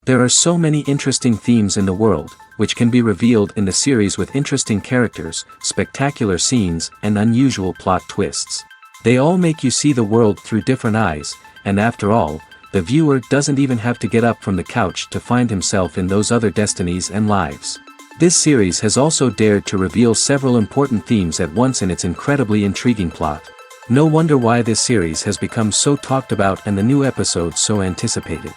There are so many interesting themes in the world, which can be revealed in the series with interesting characters, spectacular scenes, and unusual plot twists. They all make you see the world through different eyes, and after all, the viewer doesn't even have to get up from the couch to find himself in those other destinies and lives. This series has also dared to reveal several important themes at once in its incredibly intriguing plot. No wonder why this series has become so talked about and the new episodes so anticipated.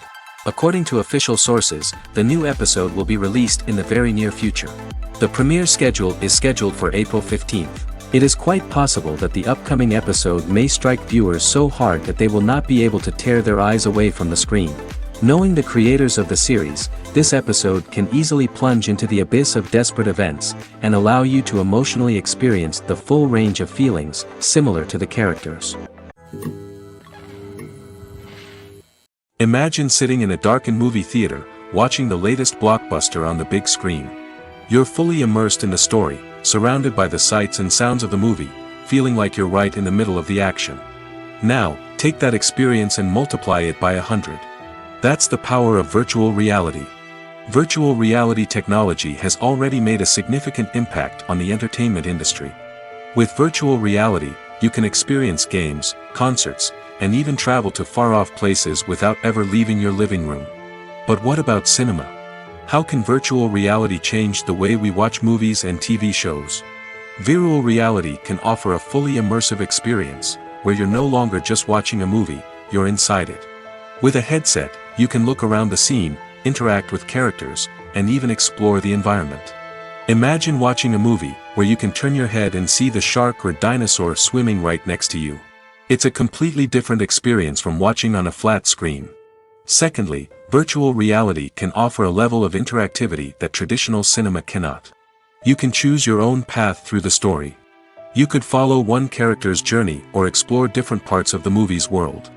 According to official sources, the new episode will be released in the very near future. The premiere schedule is scheduled for April 15th. It is quite possible that the upcoming episode may strike viewers so hard that they will not be able to tear their eyes away from the screen. Knowing the creators of the series, this episode can easily plunge into the abyss of desperate events, and allow you to emotionally experience the full range of feelings, similar to the characters. Imagine sitting in a darkened movie theater, watching the latest blockbuster on the big screen. You're fully immersed in the story, surrounded by the sights and sounds of the movie, feeling like you're right in the middle of the action. Now, take that experience and multiply it by 100. That's the power of virtual reality. Virtual reality technology has already made a significant impact on the entertainment industry. With virtual reality, you can experience games, concerts, and even travel to far-off places without ever leaving your living room. But what about cinema? How can virtual reality change the way we watch movies and TV shows? Virtual reality can offer a fully immersive experience, where you're no longer just watching a movie, you're inside it. With a headset, you can look around the scene, interact with characters, and even explore the environment. Imagine watching a movie, where you can turn your head and see the shark or dinosaur swimming right next to you. It's a completely different experience from watching on a flat screen. Secondly, virtual reality can offer a level of interactivity that traditional cinema cannot. You can choose your own path through the story. You could follow one character's journey or explore different parts of the movie's world.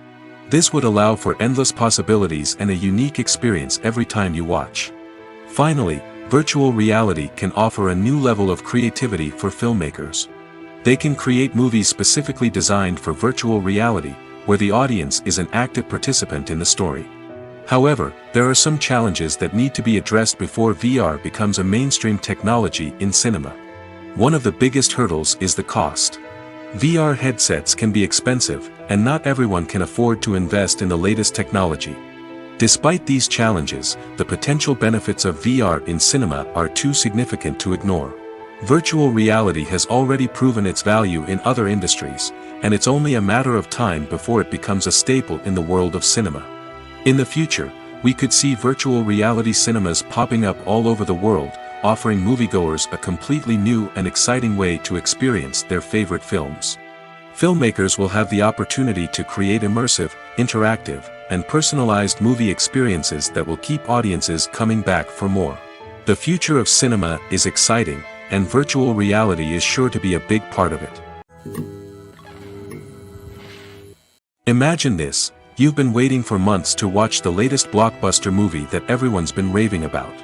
This would allow for endless possibilities and a unique experience every time you watch. Finally, virtual reality can offer a new level of creativity for filmmakers. They can create movies specifically designed for virtual reality, where the audience is an active participant in the story. However, there are some challenges that need to be addressed before VR becomes a mainstream technology in cinema. One of the biggest hurdles is the cost. VR headsets can be expensive, and not everyone can afford to invest in the latest technology. Despite these challenges, the potential benefits of VR in cinema are too significant to ignore. Virtual reality has already proven its value in other industries, and it's only a matter of time before it becomes a staple in the world of cinema. In the future, we could see virtual reality cinemas popping up all over the world, offering moviegoers a completely new and exciting way to experience their favorite films. Filmmakers will have the opportunity to create immersive, interactive, and personalized movie experiences that will keep audiences coming back for more. The future of cinema is exciting, and virtual reality is sure to be a big part of it. Imagine this: you've been waiting for months to watch the latest blockbuster movie that everyone's been raving about.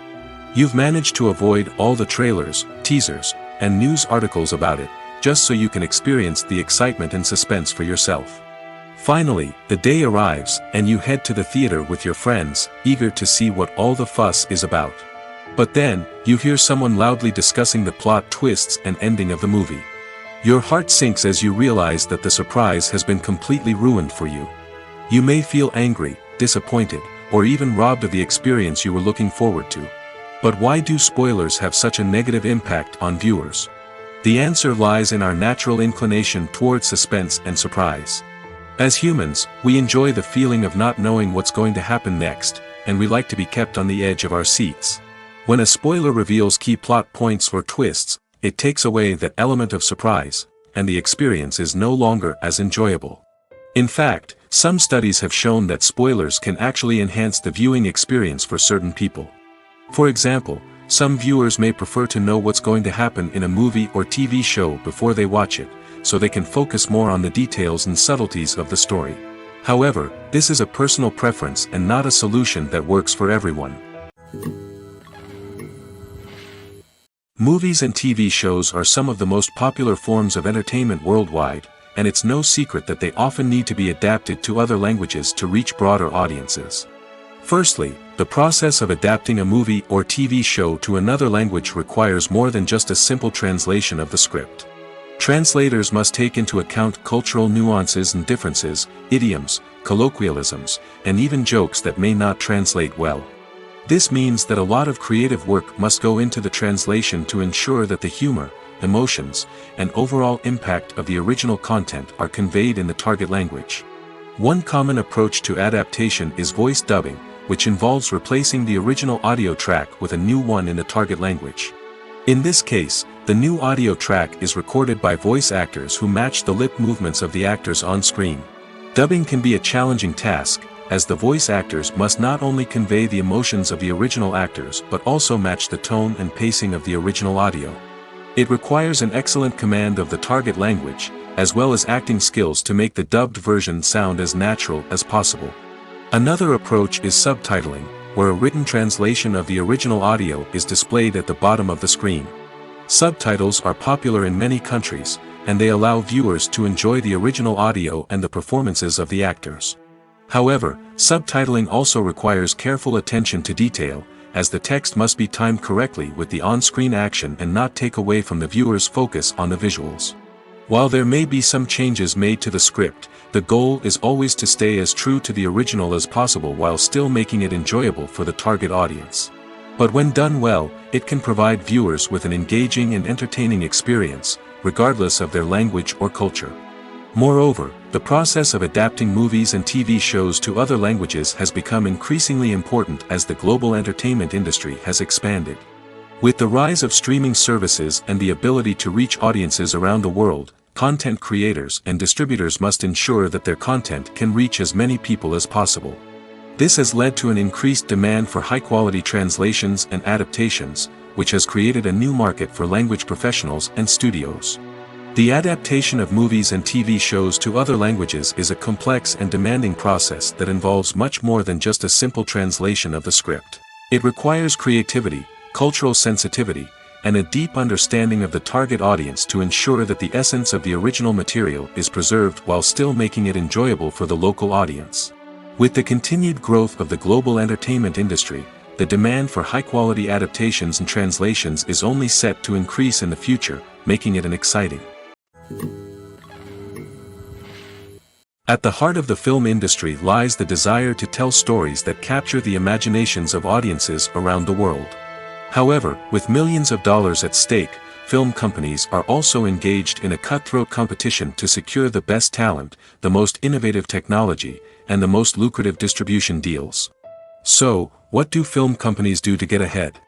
You've managed to avoid all the trailers, teasers, and news articles about it, just so you can experience the excitement and suspense for yourself. Finally, the day arrives, and you head to the theater with your friends, eager to see what all the fuss is about. But then, you hear someone loudly discussing the plot twists and ending of the movie. Your heart sinks as you realize that the surprise has been completely ruined for you. You may feel angry, disappointed, or even robbed of the experience you were looking forward to. But why do spoilers have such a negative impact on viewers? The answer lies in our natural inclination toward suspense and surprise. As humans, we enjoy the feeling of not knowing what's going to happen next, and we like to be kept on the edge of our seats. When a spoiler reveals key plot points or twists, it takes away that element of surprise, and the experience is no longer as enjoyable. In fact, some studies have shown that spoilers can actually enhance the viewing experience for certain people. For example, some viewers may prefer to know what's going to happen in a movie or TV show before they watch it, so they can focus more on the details and subtleties of the story. However, this is a personal preference and not a solution that works for everyone. Movies and TV shows are some of the most popular forms of entertainment worldwide, and it's no secret that they often need to be adapted to other languages to reach broader audiences. Firstly, The process of adapting a movie or TV show to another language requires more than just a simple translation of the script. Translators must take into account cultural nuances and differences, idioms, colloquialisms, and even jokes that may not translate well. This means that a lot of creative work must go into the translation to ensure that the humor, emotions, and overall impact of the original content are conveyed in the target language. One common approach to adaptation is voice dubbing, which involves replacing the original audio track with a new one in the target language. In this case, the new audio track is recorded by voice actors who match the lip movements of the actors on screen. Dubbing can be a challenging task, as the voice actors must not only convey the emotions of the original actors but also match the tone and pacing of the original audio. It requires an excellent command of the target language, as well as acting skills to make the dubbed version sound as natural as possible. Another approach is subtitling, where a written translation of the original audio is displayed at the bottom of the screen. Subtitles are popular in many countries, and they allow viewers to enjoy the original audio and the performances of the actors. However, subtitling also requires careful attention to detail, as the text must be timed correctly with the on-screen action and not take away from the viewer's focus on the visuals. While there may be some changes made to the script, the goal is always to stay as true to the original as possible while still making it enjoyable for the target audience. But when done well, it can provide viewers with an engaging and entertaining experience, regardless of their language or culture. Moreover, the process of adapting movies and TV shows to other languages has become increasingly important as the global entertainment industry has expanded. With the rise of streaming services and the ability to reach audiences around the world, content creators and distributors must ensure that their content can reach as many people as possible. This has led to an increased demand for high-quality translations and adaptations, which has created a new market for language professionals and studios. The adaptation of movies and TV shows to other languages is a complex and demanding process that involves much more than just a simple translation of the script. It requires creativity, cultural sensitivity, and a deep understanding of the target audience to ensure that the essence of the original material is preserved while still making it enjoyable for the local audience. With the continued growth of the global entertainment industry, the demand for high-quality adaptations and translations is only set to increase in the future, making it exciting. At the heart of the film industry lies the desire to tell stories that capture the imaginations of audiences around the world. However, with millions of dollars at stake, film companies are also engaged in a cutthroat competition to secure the best talent, the most innovative technology, and the most lucrative distribution deals. So, what do film companies do to get ahead?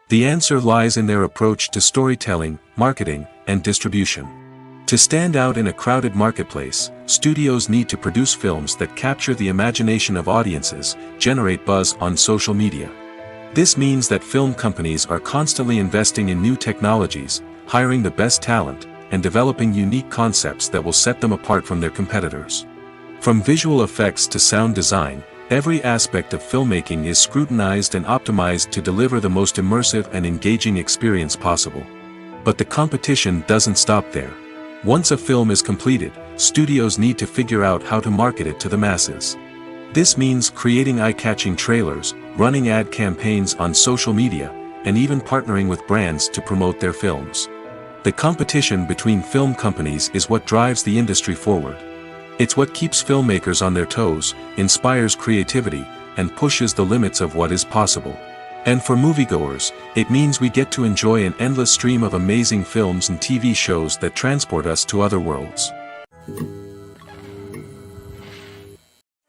The answer lies in their approach to storytelling, marketing, and distribution. To stand out in a crowded marketplace, studios need to produce films that capture the imagination of audiences, generate buzz on social media. This means that film companies are constantly investing in new technologies, hiring the best talent, and developing unique concepts that will set them apart from their competitors. From visual effects to sound design, every aspect of filmmaking is scrutinized and optimized to deliver the most immersive and engaging experience possible. But the competition doesn't stop there. Once a film is completed, studios need to figure out how to market it to the masses. This means creating eye-catching trailers, running ad campaigns on social media, and even partnering with brands to promote their films. The competition between film companies is what drives the industry forward. It's what keeps filmmakers on their toes, inspires creativity, and pushes the limits of what is possible. And for moviegoers, it means we get to enjoy an endless stream of amazing films and TV shows that transport us to other worlds.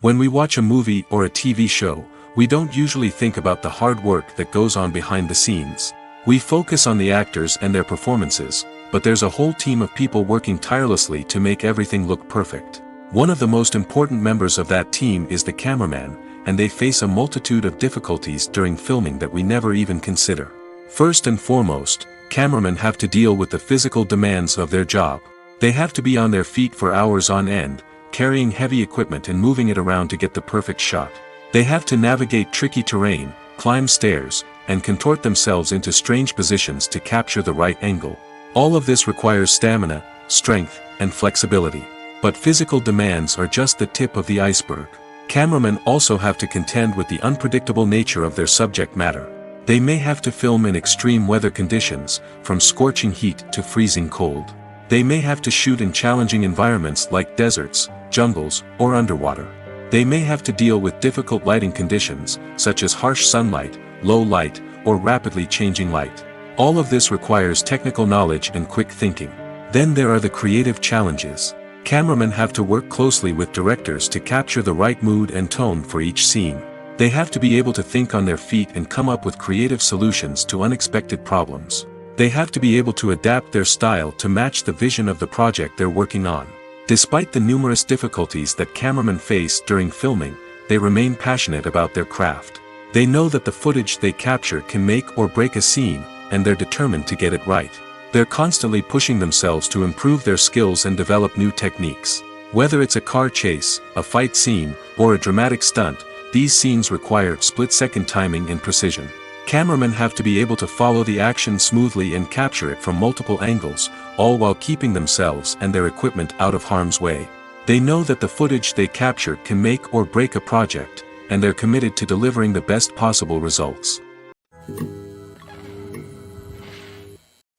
When we watch a movie or a TV show, we don't usually think about the hard work that goes on behind the scenes. We focus on the actors and their performances, but there's a whole team of people working tirelessly to make everything look perfect. One of the most important members of that team is the cameraman, and they face a multitude of difficulties during filming that we never even consider. First and foremost, cameramen have to deal with the physical demands of their job. They have to be on their feet for hours on end, carrying heavy equipment and moving it around to get the perfect shot. They have to navigate tricky terrain, climb stairs, and contort themselves into strange positions to capture the right angle. All of this requires stamina, strength, and flexibility. But physical demands are just the tip of the iceberg. Cameramen also have to contend with the unpredictable nature of their subject matter. They may have to film in extreme weather conditions, from scorching heat to freezing cold. They may have to shoot in challenging environments like deserts, jungles, or underwater. They may have to deal with difficult lighting conditions, such as harsh sunlight, low light, or rapidly changing light. All of this requires technical knowledge and quick thinking. Then there are the creative challenges. Cameramen have to work closely with directors to capture the right mood and tone for each scene. They have to be able to think on their feet and come up with creative solutions to unexpected problems. They have to be able to adapt their style to match the vision of the project they're working on. Despite the numerous difficulties that cameramen face during filming, they remain passionate about their craft. They know that the footage they capture can make or break a scene, and they're determined to get it right. They're constantly pushing themselves to improve their skills and develop new techniques. Whether it's a car chase, a fight scene, or a dramatic stunt, these scenes require split-second timing and precision. Cameramen have to be able to follow the action smoothly and capture it from multiple angles, all while keeping themselves and their equipment out of harm's way. They know that the footage they capture can make or break a project, and they're committed to delivering the best possible results.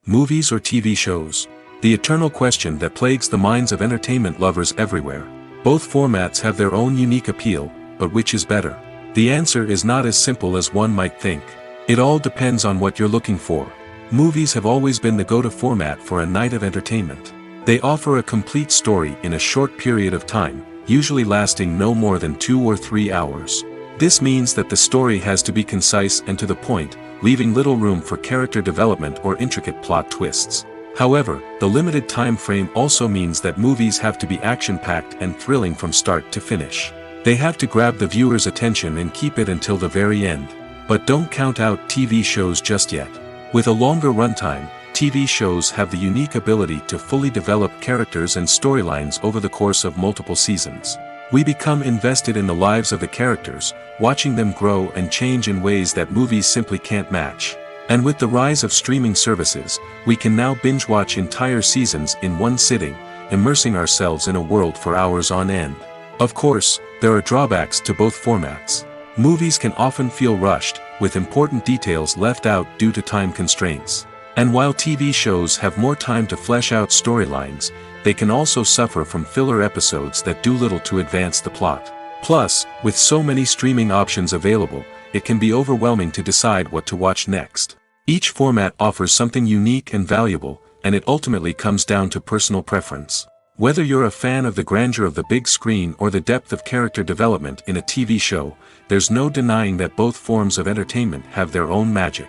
Movies or TV shows? The eternal question that plagues the minds of entertainment lovers everywhere. Both formats have their own unique appeal, but which is better? The answer is not as simple as one might think. It all depends on what you're looking for. Movies have always been the go-to format for a night of entertainment. They offer a complete story in a short period of time, usually lasting no more than 2 or 3 hours. This means that the story has to be concise and to the point, leaving little room for character development or intricate plot twists. However, the limited time frame also means that movies have to be action-packed and thrilling from start to finish. They have to grab the viewer's attention and keep it until the very end. But don't count out TV shows just yet. With a longer runtime, TV shows have the unique ability to fully develop characters and storylines over the course of multiple seasons. We become invested in the lives of the characters, watching them grow and change in ways that movies simply can't match. And with the rise of streaming services, we can now binge-watch entire seasons in one sitting, immersing ourselves in a world for hours on end. Of course, there are drawbacks to both formats. Movies can often feel rushed, with important details left out due to time constraints. And while TV shows have more time to flesh out storylines, they can also suffer from filler episodes that do little to advance the plot. Plus, with so many streaming options available, it can be overwhelming to decide what to watch next. Each format offers something unique and valuable, and it ultimately comes down to personal preference. Whether you're a fan of the grandeur of the big screen or the depth of character development in a TV show, there's no denying that both forms of entertainment have their own magic.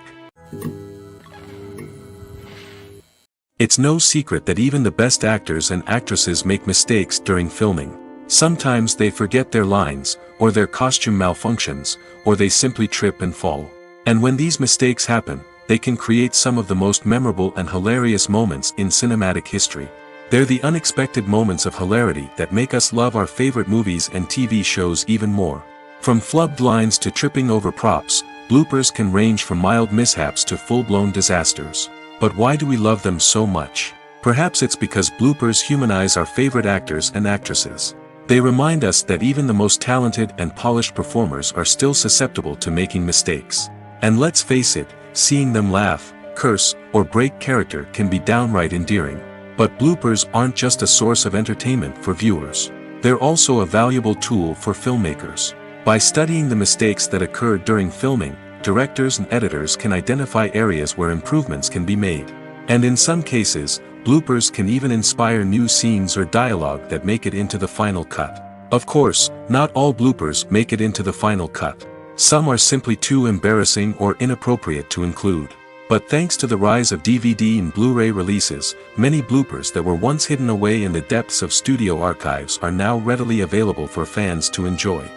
It's no secret that even the best actors and actresses make mistakes during filming. Sometimes they forget their lines, or their costume malfunctions, or they simply trip and fall. And when these mistakes happen, they can create some of the most memorable and hilarious moments in cinematic history. They're the unexpected moments of hilarity that make us love our favorite movies and TV shows even more. From flubbed lines to tripping over props, bloopers can range from mild mishaps to full-blown disasters. But why do we love them so much? Perhaps it's because bloopers humanize our favorite actors and actresses. They remind us that even the most talented and polished performers are still susceptible to making mistakes. And let's face it, seeing them laugh, curse, or break character can be downright endearing. But bloopers aren't just a source of entertainment for viewers. They're also a valuable tool for filmmakers. By studying the mistakes that occurred during filming, directors and editors can identify areas where improvements can be made. And in some cases, bloopers can even inspire new scenes or dialogue that make it into the final cut. Of course, not all bloopers make it into the final cut. Some are simply too embarrassing or inappropriate to include. But thanks to the rise of DVD and Blu-ray releases, many bloopers that were once hidden away in the depths of studio archives are now readily available for fans to enjoy.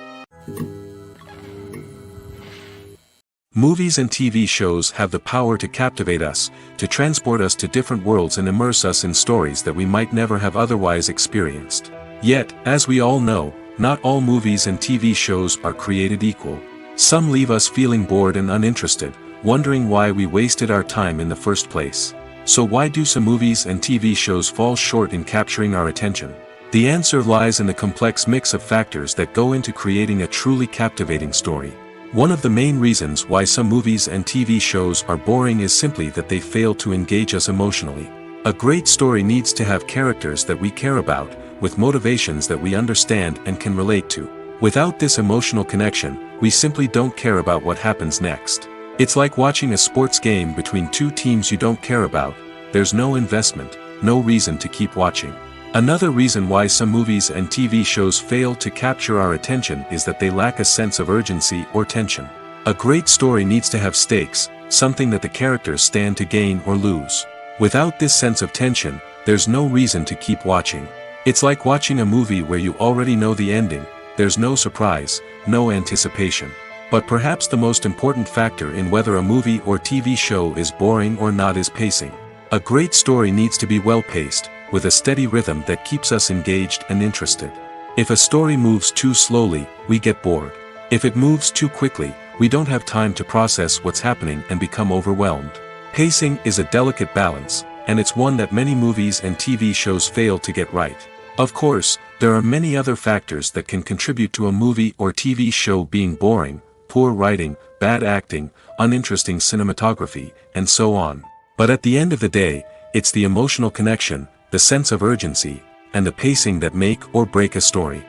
Movies and TV shows have the power to captivate us, to transport us to different worlds and immerse us in stories that we might never have otherwise experienced. Yet, as we all know, not all movies and TV shows are created equal. Some leave us feeling bored and uninterested, wondering why we wasted our time in the first place. So why do some movies and TV shows fall short in capturing our attention? The answer lies in the complex mix of factors that go into creating a truly captivating story. One of the main reasons why some movies and TV shows are boring is simply that they fail to engage us emotionally. A great story needs to have characters that we care about, with motivations that we understand and can relate to. Without this emotional connection, we simply don't care about what happens next. It's like watching a sports game between two teams you don't care about. There's no investment, no reason to keep watching. Another reason why some movies and TV shows fail to capture our attention is that they lack a sense of urgency or tension. A great story needs to have stakes, something that the characters stand to gain or lose. Without this sense of tension, there's no reason to keep watching. It's like watching a movie where you already know the ending. There's no surprise, no anticipation. But perhaps the most important factor in whether a movie or TV show is boring or not is pacing. A great story needs to be well-paced, with a steady rhythm that keeps us engaged and interested. If a story moves too slowly, we get bored. If it moves too quickly, we don't have time to process what's happening and become overwhelmed. Pacing is a delicate balance, and it's one that many movies and TV shows fail to get right. Of course, there are many other factors that can contribute to a movie or TV show being boring: poor writing, bad acting, uninteresting cinematography, and so on. But at the end of the day, it's the emotional connection, the sense of urgency, and the pacing that make or break a story.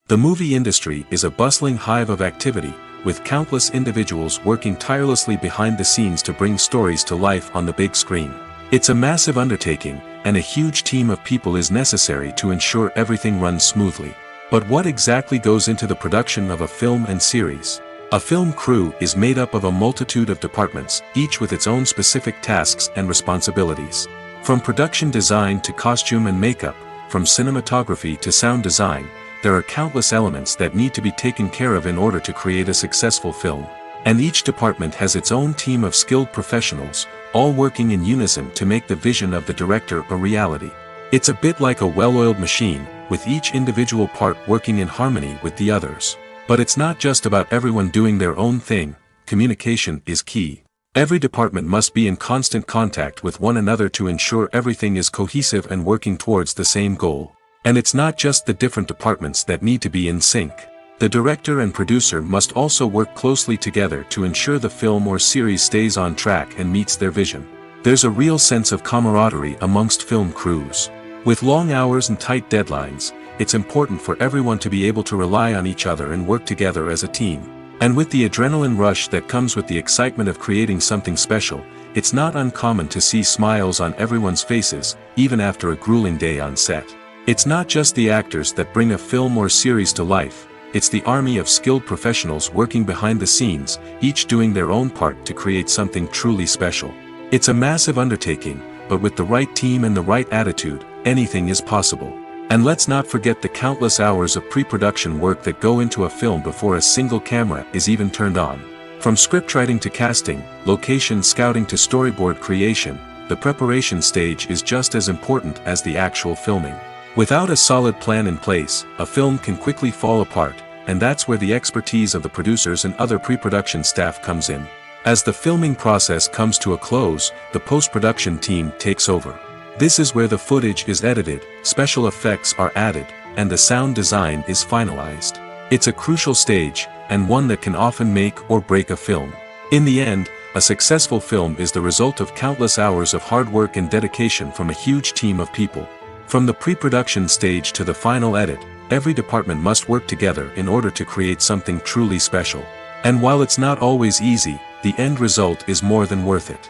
The movie industry is a bustling hive of activity, with countless individuals working tirelessly behind the scenes to bring stories to life on the big screen. It's a massive undertaking, and a huge team of people is necessary to ensure everything runs smoothly. But what exactly goes into the production of a film and series? A film crew is made up of a multitude of departments, each with its own specific tasks and responsibilities. From production design to costume and makeup, from cinematography to sound design, there are countless elements that need to be taken care of in order to create a successful film. And each department has its own team of skilled professionals, all working in unison to make the vision of the director a reality. It's a bit like a well-oiled machine, with each individual part working in harmony with the others. But it's not just about everyone doing their own thing. Communication is key. Every department must be in constant contact with one another to ensure everything is cohesive and working towards the same goal. And it's not just the different departments that need to be in sync. The director and producer must also work closely together to ensure the film or series stays on track and meets their vision. There's a real sense of camaraderie amongst film crews. With long hours and tight deadlines, it's important for everyone to be able to rely on each other and work together as a team. And with the adrenaline rush that comes with the excitement of creating something special, it's not uncommon to see smiles on everyone's faces, even after a grueling day on set. It's not just the actors that bring a film or series to life, it's the army of skilled professionals working behind the scenes, each doing their own part to create something truly special. It's a massive undertaking, but with the right team and the right attitude, anything is possible. And let's not forget the countless hours of pre-production work that go into a film before a single camera is even turned on. From scriptwriting to casting, location scouting to storyboard creation, the preparation stage is just as important as the actual filming. Without a solid plan in place, a film can quickly fall apart, and that's where the expertise of the producers and other pre-production staff comes in. As the filming process comes to a close, the post-production team takes over. This is where the footage is edited, special effects are added, and the sound design is finalized. It's a crucial stage, and one that can often make or break a film. In the end, a successful film is the result of countless hours of hard work and dedication from a huge team of people. From the pre-production stage to the final edit, every department must work together in order to create something truly special. And while it's not always easy, the end result is more than worth it.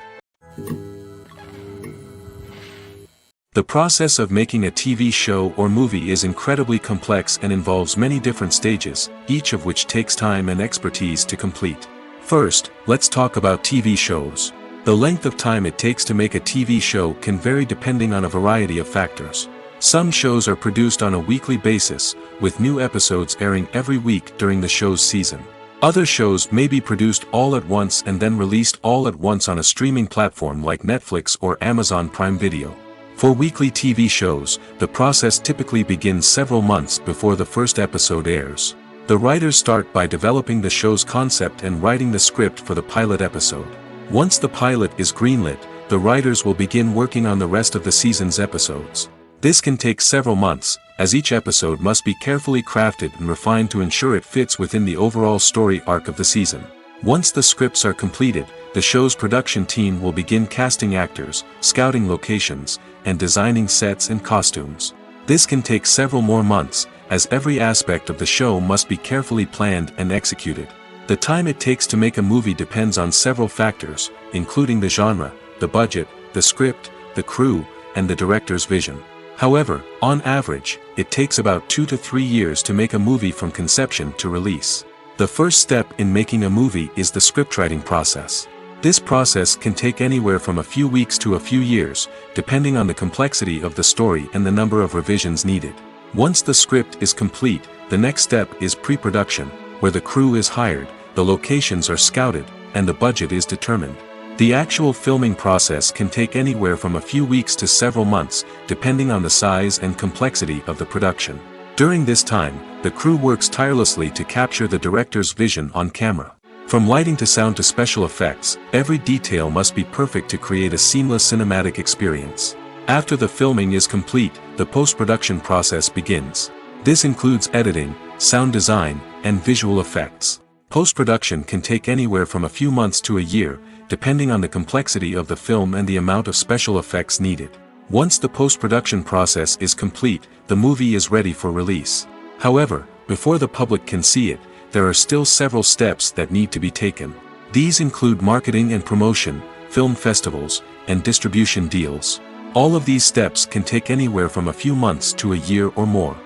The process of making a TV show or movie is incredibly complex and involves many different stages, each of which takes time and expertise to complete. First, let's talk about TV shows. The length of time it takes to make a TV show can vary depending on a variety of factors. Some shows are produced on a weekly basis, with new episodes airing every week during the show's season. Other shows may be produced all at once and then released all at once on a streaming platform like Netflix or Amazon Prime Video. For weekly TV shows, the process typically begins several months before the first episode airs. The writers start by developing the show's concept and writing the script for the pilot episode. Once the pilot is greenlit, the writers will begin working on the rest of the season's episodes. This can take several months, as each episode must be carefully crafted and refined to ensure it fits within the overall story arc of the season. Once the scripts are completed, the show's production team will begin casting actors, scouting locations, and designing sets and costumes. This can take several more months, as every aspect of the show must be carefully planned and executed. The time it takes to make a movie depends on several factors, including the genre, the budget, the script, the crew, and the director's vision. However, on average, it takes about 2 to 3 years to make a movie from conception to release. The first step in making a movie is the scriptwriting process. This process can take anywhere from a few weeks to a few years, depending on the complexity of the story and the number of revisions needed. Once the script is complete, the next step is pre-production, where the crew is hired, the locations are scouted, and the budget is determined. The actual filming process can take anywhere from a few weeks to several months, depending on the size and complexity of the production. During this time, the crew works tirelessly to capture the director's vision on camera. From lighting to sound to special effects, every detail must be perfect to create a seamless cinematic experience. After the filming is complete, the post-production process begins. This includes editing, sound design, and visual effects. Post-production can take anywhere from a few months to a year, depending on the complexity of the film and the amount of special effects needed. Once the post-production process is complete, the movie is ready for release. However, before the public can see it, there are still several steps that need to be taken. These include marketing and promotion, film festivals, and distribution deals. All of these steps can take anywhere from a few months to a year or more.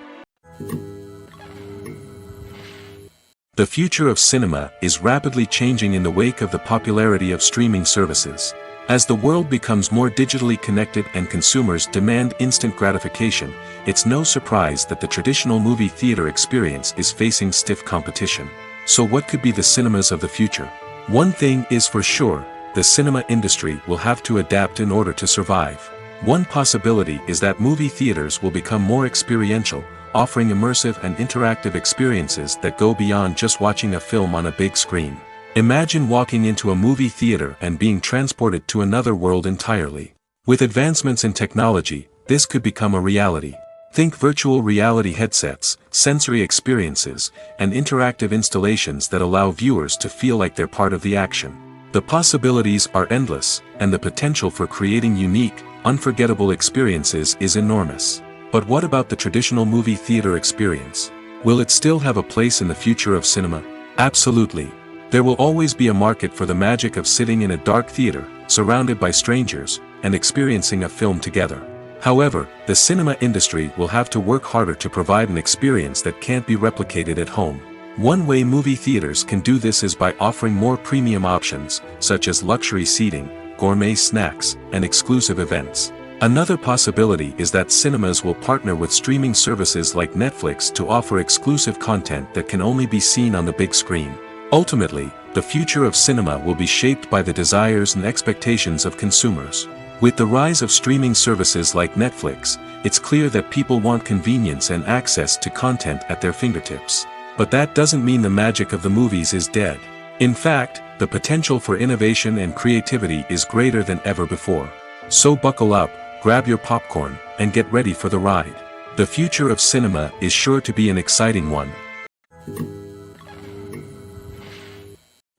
The future of cinema is rapidly changing in the wake of the popularity of streaming services. As the world becomes more digitally connected and consumers demand instant gratification, it's no surprise that the traditional movie theater experience is facing stiff competition. So what could be the cinemas of the future? One thing is for sure, the cinema industry will have to adapt in order to survive. One possibility is that movie theaters will become more experiential, offering immersive and interactive experiences that go beyond just watching a film on a big screen. Imagine walking into a movie theater and being transported to another world entirely. With advancements in technology, this could become a reality. Think virtual reality headsets, sensory experiences, and interactive installations that allow viewers to feel like they're part of the action. The possibilities are endless, and the potential for creating unique, unforgettable experiences is enormous. But what about the traditional movie theater experience? Will it still have a place in the future of cinema? Absolutely. There will always be a market for the magic of sitting in a dark theater, surrounded by strangers, and experiencing a film together. However, the cinema industry will have to work harder to provide an experience that can't be replicated at home. One way movie theaters can do this is by offering more premium options, such as luxury seating, gourmet snacks, and exclusive events. Another possibility is that cinemas will partner with streaming services like Netflix to offer exclusive content that can only be seen on the big screen. Ultimately, the future of cinema will be shaped by the desires and expectations of consumers. With the rise of streaming services like Netflix, it's clear that people want convenience and access to content at their fingertips. But that doesn't mean the magic of the movies is dead. In fact, the potential for innovation and creativity is greater than ever before. So buckle up, grab your popcorn, and get ready for the ride. The future of cinema is sure to be an exciting one.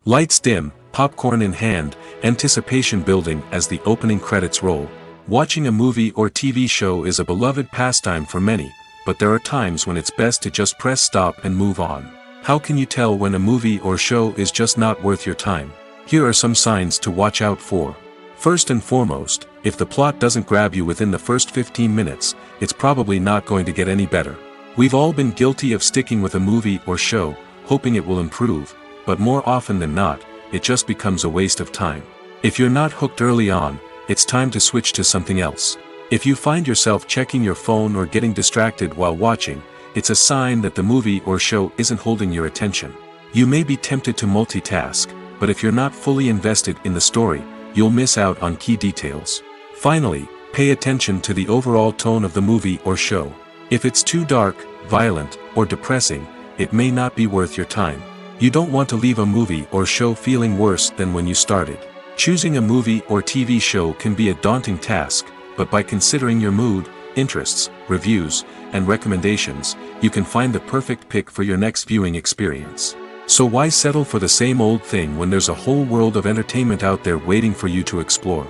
Lights dim, popcorn in hand, anticipation building as the opening credits roll. Watching a movie or TV show is a beloved pastime for many, but there are times when it's best to just press stop and move on. How can you tell when a movie or show is just not worth your time? Here are some signs to watch out for. First and foremost, if the plot doesn't grab you within the first 15 minutes, it's probably not going to get any better. We've all been guilty of sticking with a movie or show, hoping it will improve, but more often than not, it just becomes a waste of time. If you're not hooked early on, it's time to switch to something else. If you find yourself checking your phone or getting distracted while watching, it's a sign that the movie or show isn't holding your attention. You may be tempted to multitask, but if you're not fully invested in the story, you'll miss out on key details. Finally, pay attention to the overall tone of the movie or show. If it's too dark, violent, or depressing, it may not be worth your time. You don't want to leave a movie or show feeling worse than when you started. Choosing a movie or TV show can be a daunting task, but by considering your mood, interests, reviews, and recommendations, you can find the perfect pick for your next viewing experience. So why settle for the same old thing when there's a whole world of entertainment out there waiting for you to explore?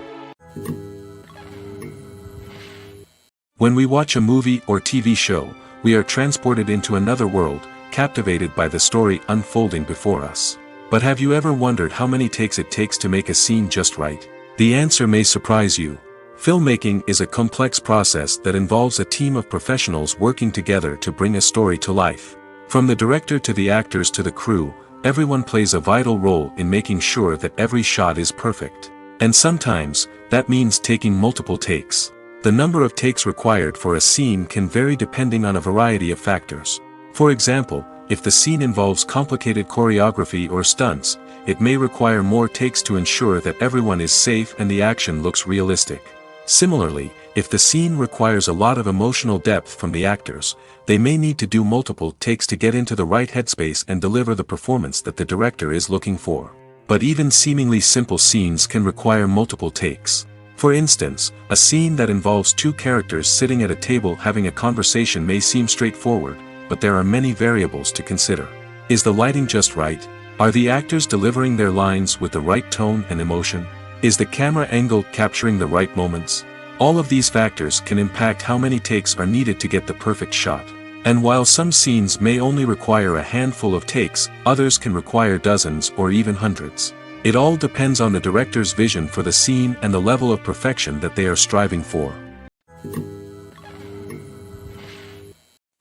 When we watch a movie or TV show, we are transported into another world, captivated by the story unfolding before us. But have you ever wondered how many takes it takes to make a scene just right? The answer may surprise you. Filmmaking is a complex process that involves a team of professionals working together to bring a story to life. From the director to the actors to the crew, everyone plays a vital role in making sure that every shot is perfect. And sometimes, that means taking multiple takes. The number of takes required for a scene can vary depending on a variety of factors. For example, if the scene involves complicated choreography or stunts, it may require more takes to ensure that everyone is safe and the action looks realistic. Similarly, if the scene requires a lot of emotional depth from the actors, they may need to do multiple takes to get into the right headspace and deliver the performance that the director is looking for. But even seemingly simple scenes can require multiple takes. For instance, a scene that involves two characters sitting at a table having a conversation may seem straightforward, but there are many variables to consider. Is the lighting just right? Are the actors delivering their lines with the right tone and emotion? Is the camera angle capturing the right moments? All of these factors can impact how many takes are needed to get the perfect shot. And while some scenes may only require a handful of takes, others can require dozens or even hundreds. It all depends on the director's vision for the scene and the level of perfection that they are striving for.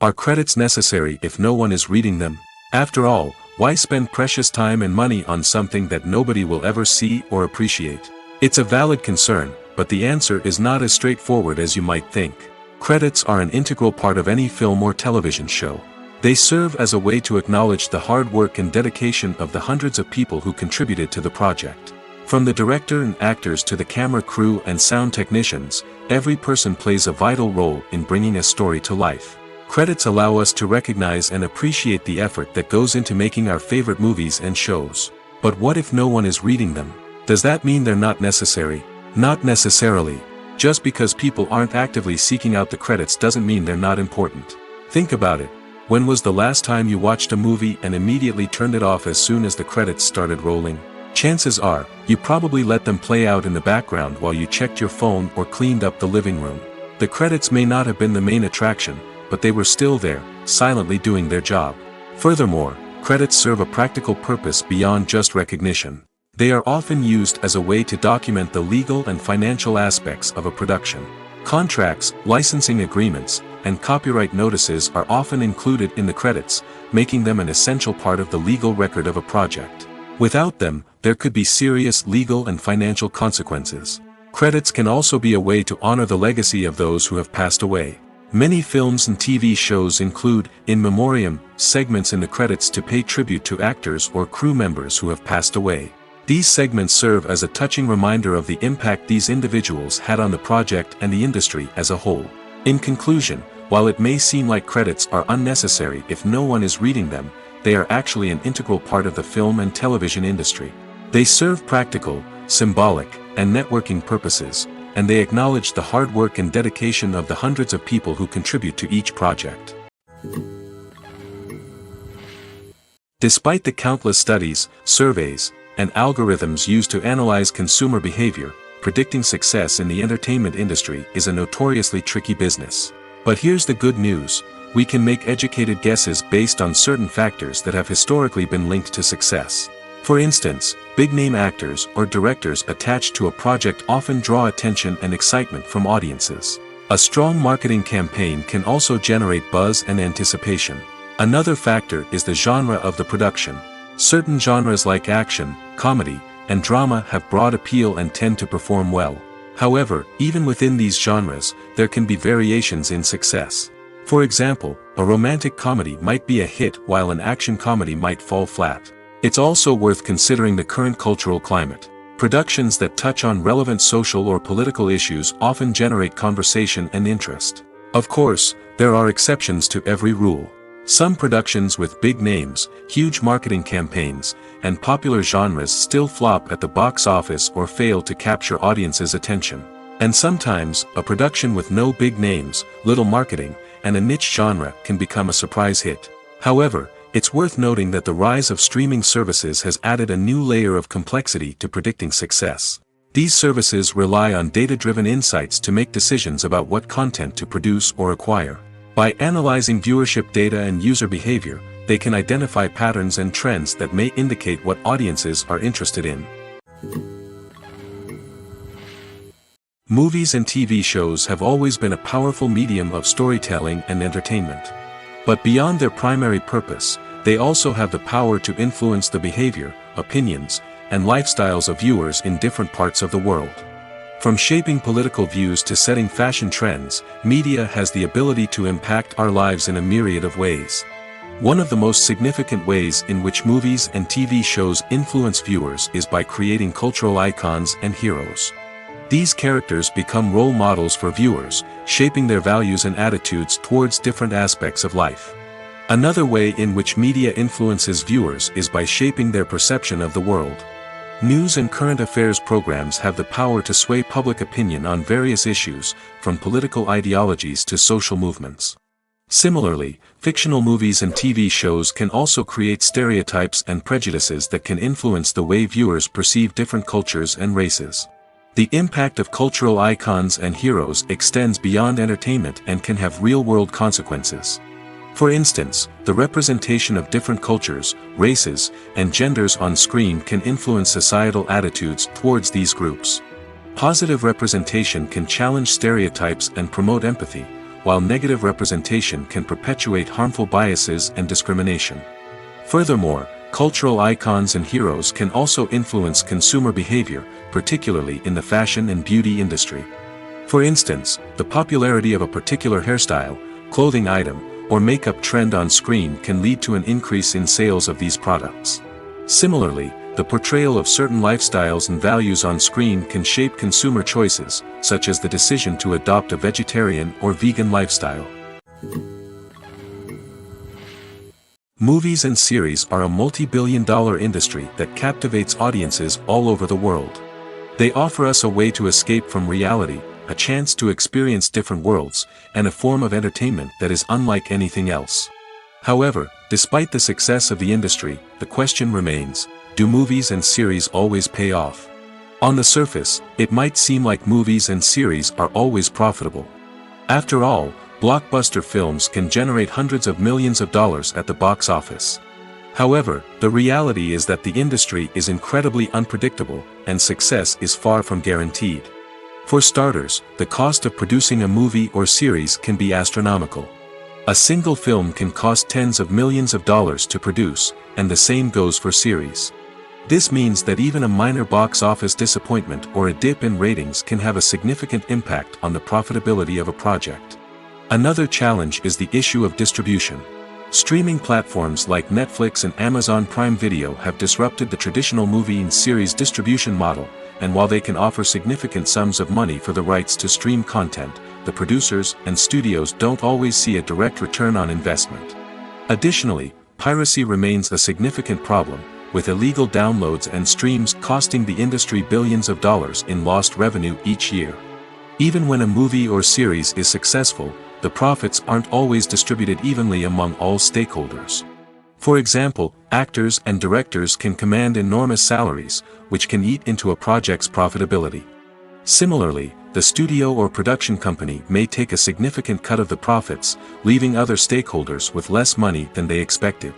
Are credits necessary if no one is reading them? After all, why spend precious time and money on something that nobody will ever see or appreciate? It's a valid concern, but the answer is not as straightforward as you might think. Credits are an integral part of any film or television show. They serve as a way to acknowledge the hard work and dedication of the hundreds of people who contributed to the project. From the director and actors to the camera crew and sound technicians, every person plays a vital role in bringing a story to life. Credits allow us to recognize and appreciate the effort that goes into making our favorite movies and shows. But what if no one is reading them? Does that mean they're not necessary? Not necessarily. Just because people aren't actively seeking out the credits doesn't mean they're not important. Think about it. When was the last time you watched a movie and immediately turned it off as soon as the credits started rolling? Chances are, you probably let them play out in the background while you checked your phone or cleaned up the living room. The credits may not have been the main attraction, but they were still there, silently doing their job. Furthermore, credits serve a practical purpose beyond just recognition. They are often used as a way to document the legal and financial aspects of a production. Contracts, licensing agreements, and copyright notices are often included in the credits, making them an essential part of the legal record of a project. Without them, there could be serious legal and financial consequences. Credits can also be a way to honor the legacy of those who have passed away. Many films and TV shows include in memoriam segments in the credits to pay tribute to actors or crew members who have passed away. These segments serve as a touching reminder of the impact these individuals had on the project and the industry as a whole. In conclusion, while it may seem like credits are unnecessary if no one is reading them, they are actually an integral part of the film and television industry. They serve practical, symbolic, and networking purposes, and they acknowledge the hard work and dedication of the hundreds of people who contribute to each project. Despite the countless studies, surveys, and algorithms used to analyze consumer behavior, predicting success in the entertainment industry is a notoriously tricky business. But here's the good news: we can make educated guesses based on certain factors that have historically been linked to success. For instance, big-name actors or directors attached to a project often draw attention and excitement from audiences. A strong marketing campaign can also generate buzz and anticipation. Another factor is the genre of the production. Certain genres like action, comedy, and drama have broad appeal and tend to perform well. However, even within these genres, there can be variations in success. For example, a romantic comedy might be a hit while an action comedy might fall flat. It's also worth considering the current cultural climate. Productions that touch on relevant social or political issues often generate conversation and interest. Of course, there are exceptions to every rule. Some productions with big names, huge marketing campaigns, and popular genres still flop at the box office or fail to capture audiences' attention. And sometimes, a production with no big names, little marketing, and a niche genre can become a surprise hit. However, it's worth noting that the rise of streaming services has added a new layer of complexity to predicting success. These services rely on data-driven insights to make decisions about what content to produce or acquire. By analyzing viewership data and user behavior, they can identify patterns and trends that may indicate what audiences are interested in. Movies and TV shows have always been a powerful medium of storytelling and entertainment. But beyond their primary purpose, they also have the power to influence the behavior, opinions, and lifestyles of viewers in different parts of the world. From shaping political views to setting fashion trends, media has the ability to impact our lives in a myriad of ways. One of the most significant ways in which movies and TV shows influence viewers is by creating cultural icons and heroes. These characters become role models for viewers, shaping their values and attitudes towards different aspects of life. Another way in which media influences viewers is by shaping their perception of the world. News and current affairs programs have the power to sway public opinion on various issues, from political ideologies to social movements. Similarly, fictional movies and TV shows can also create stereotypes and prejudices that can influence the way viewers perceive different cultures and races. The impact of cultural icons and heroes extends beyond entertainment and can have real-world consequences. For instance, the representation of different cultures, races, and genders on screen can influence societal attitudes towards these groups. Positive representation can challenge stereotypes and promote empathy, while negative representation can perpetuate harmful biases and discrimination. Furthermore, cultural icons and heroes can also influence consumer behavior, particularly in the fashion and beauty industry. For instance, the popularity of a particular hairstyle, clothing item, or makeup trend on screen can lead to an increase in sales of these products. Similarly, the portrayal of certain lifestyles and values on screen can shape consumer choices, such as the decision to adopt a vegetarian or vegan lifestyle. Movies and series are a multi-billion-dollar industry that captivates audiences all over the world. They offer us a way to escape from reality, a chance to experience different worlds, and a form of entertainment that is unlike anything else. However, despite the success of the industry, the question remains, do movies and series always pay off? On the surface, it might seem like movies and series are always profitable. After all, blockbuster films can generate hundreds of millions of dollars at the box office. However, the reality is that the industry is incredibly unpredictable, and success is far from guaranteed. For starters, the cost of producing a movie or series can be astronomical. A single film can cost tens of millions of dollars to produce, and the same goes for series. This means that even a minor box office disappointment or a dip in ratings can have a significant impact on the profitability of a project. Another challenge is the issue of distribution. Streaming platforms like Netflix and Amazon Prime Video have disrupted the traditional movie and series distribution model, and while they can offer significant sums of money for the rights to stream content, the producers and studios don't always see a direct return on investment. Additionally, piracy remains a significant problem, with illegal downloads and streams costing the industry billions of dollars in lost revenue each year. Even when a movie or series is successful, the profits aren't always distributed evenly among all stakeholders. For example, actors and directors can command enormous salaries, which can eat into a project's profitability. Similarly, the studio or production company may take a significant cut of the profits, leaving other stakeholders with less money than they expected.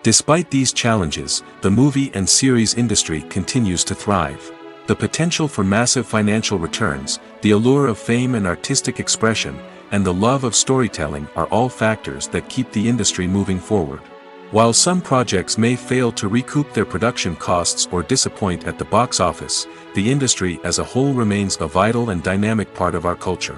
Despite these challenges, the movie and series industry continues to thrive. The potential for massive financial returns, the allure of fame and artistic expression, and the love of storytelling are all factors that keep the industry moving forward. While some projects may fail to recoup their production costs or disappoint at the box office, the industry as a whole remains a vital and dynamic part of our culture.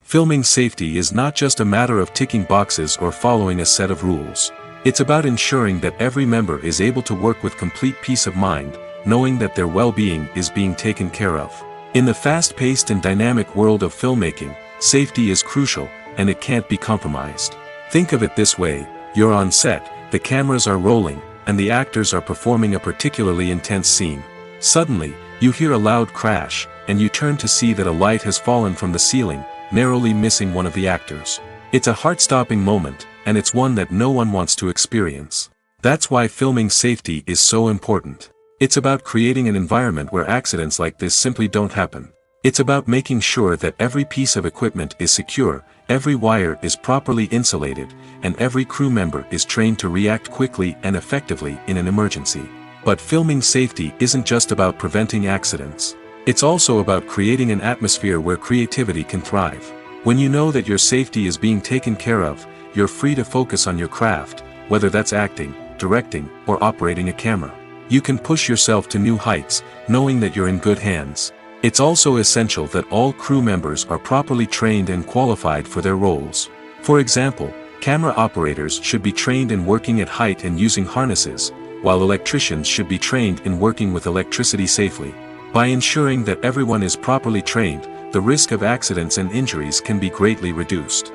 Filming safety is not just a matter of ticking boxes or following a set of rules. It's about ensuring that every member is able to work with complete peace of mind, knowing that their well-being is being taken care of. In the fast-paced and dynamic world of filmmaking, safety is crucial, and it can't be compromised. Think of it this way: you're on set, the cameras are rolling, and the actors are performing a particularly intense scene. Suddenly, you hear a loud crash, and you turn to see that a light has fallen from the ceiling, narrowly missing one of the actors. It's a heart-stopping moment, and it's one that no one wants to experience. That's why filming safety is so important. It's about creating an environment where accidents like this simply don't happen. It's about making sure that every piece of equipment is secure, every wire is properly insulated, and every crew member is trained to react quickly and effectively in an emergency. But filming safety isn't just about preventing accidents. It's also about creating an atmosphere where creativity can thrive. When you know that your safety is being taken care of, you're free to focus on your craft, whether that's acting, directing, or operating a camera. You can push yourself to new heights, knowing that you're in good hands. It's also essential that all crew members are properly trained and qualified for their roles. For example, camera operators should be trained in working at height and using harnesses, while electricians should be trained in working with electricity safely. By ensuring that everyone is properly trained, the risk of accidents and injuries can be greatly reduced.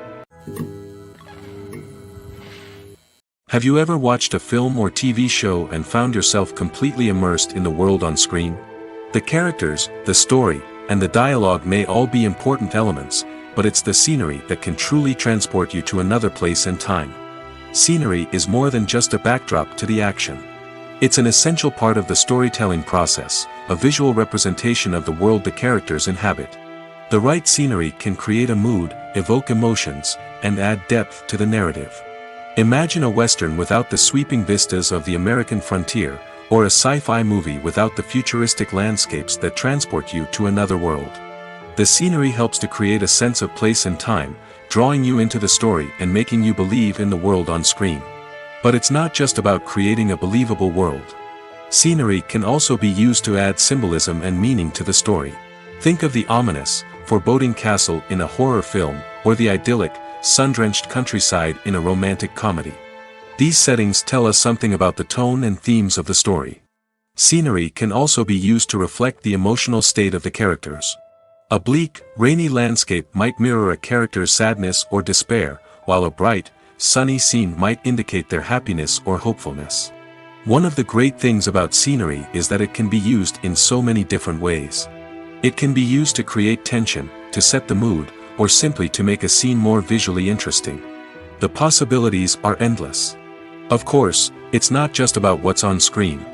Have you ever watched a film or TV show and found yourself completely immersed in the world on screen? The characters, the story, and the dialogue may all be important elements, but it's the scenery that can truly transport you to another place and time. Scenery is more than just a backdrop to the action. It's an essential part of the storytelling process, a visual representation of the world the characters inhabit. The right scenery can create a mood, evoke emotions, and add depth to the narrative. Imagine a Western without the sweeping vistas of the American frontier, or a sci-fi movie without the futuristic landscapes that transport you to another world. The scenery helps to create a sense of place and time, drawing you into the story and making you believe in the world on screen. But it's not just about creating a believable world. Scenery can also be used to add symbolism and meaning to the story. Think of the ominous, foreboding castle in a horror film, or the idyllic, sun-drenched countryside in a romantic comedy. These settings tell us something about the tone and themes of the story. Scenery can also be used to reflect the emotional state of the characters. A bleak, rainy landscape might mirror a character's sadness or despair, while a bright, sunny scene might indicate their happiness or hopefulness. One of the great things about scenery is that it can be used in so many different ways. It can be used to create tension, to set the mood, or simply to make a scene more visually interesting. The possibilities are endless. Of course, it's not just about what's on screen.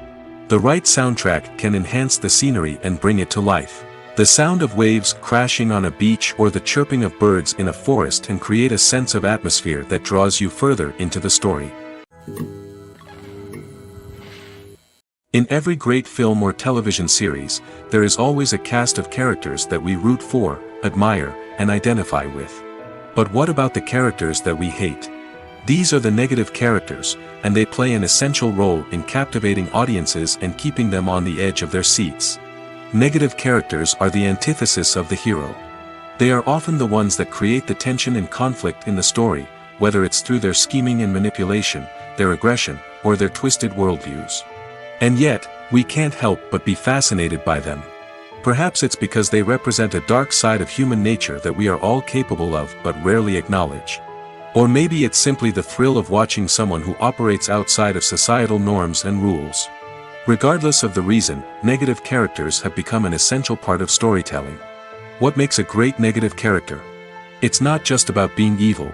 The right soundtrack can enhance the scenery and bring it to life. The sound of waves crashing on a beach or the chirping of birds in a forest can create a sense of atmosphere that draws you further into the story. In every great film or television series, there is always a cast of characters that we root for, admire, and identify with. But what about the characters that we hate? These are the negative characters, and they play an essential role in captivating audiences and keeping them on the edge of their seats. Negative characters are the antithesis of the hero. They are often the ones that create the tension and conflict in the story, whether it's through their scheming and manipulation, their aggression, or their twisted worldviews. And yet, we can't help but be fascinated by them. Perhaps it's because they represent a dark side of human nature that we are all capable of but rarely acknowledge. Or maybe it's simply the thrill of watching someone who operates outside of societal norms and rules. Regardless of the reason, negative characters have become an essential part of storytelling. What makes a great negative character? It's not just about being evil.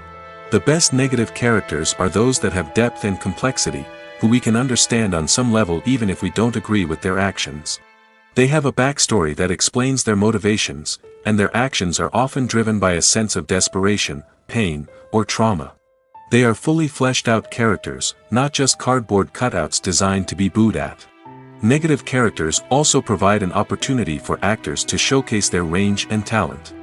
The best negative characters are those that have depth and complexity, who we can understand on some level even if we don't agree with their actions. They have a backstory that explains their motivations, and their actions are often driven by a sense of desperation, pain, or trauma. They are fully fleshed out characters, not just cardboard cutouts designed to be booed at. Negative characters also provide an opportunity for actors to showcase their range and talent.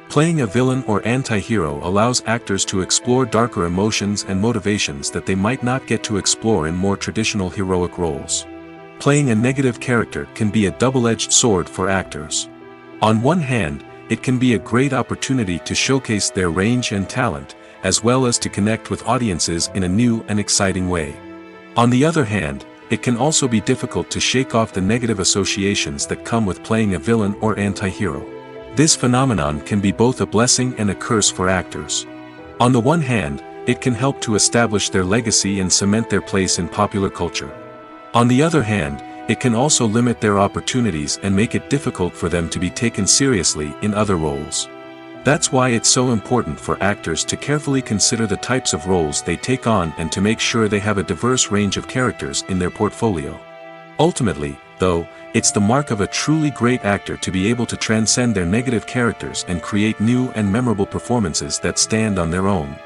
Playing a villain or anti-hero allows actors to explore darker emotions and motivations that they might not get to explore in more traditional heroic roles. Playing a negative character can be a double-edged sword for actors. On one hand, it can be a great opportunity to showcase their range and talent, as well as to connect with audiences in a new and exciting way. On the other hand, it can also be difficult to shake off the negative associations that come with playing a villain or anti-hero. This phenomenon can be both a blessing and a curse for actors. On the one hand, it can help to establish their legacy and cement their place in popular culture. On the other hand, it can also limit their opportunities and make it difficult for them to be taken seriously in other roles. That's why it's so important for actors to carefully consider the types of roles they take on and to make sure they have a diverse range of characters in their portfolio. Ultimately, though, it's the mark of a truly great actor to be able to transcend their negative characters and create new and memorable performances that stand on their own.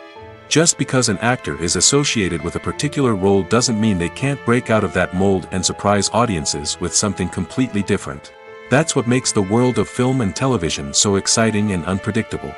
Just because an actor is associated with a particular role doesn't mean they can't break out of that mold and surprise audiences with something completely different. That's what makes the world of film and television so exciting and unpredictable.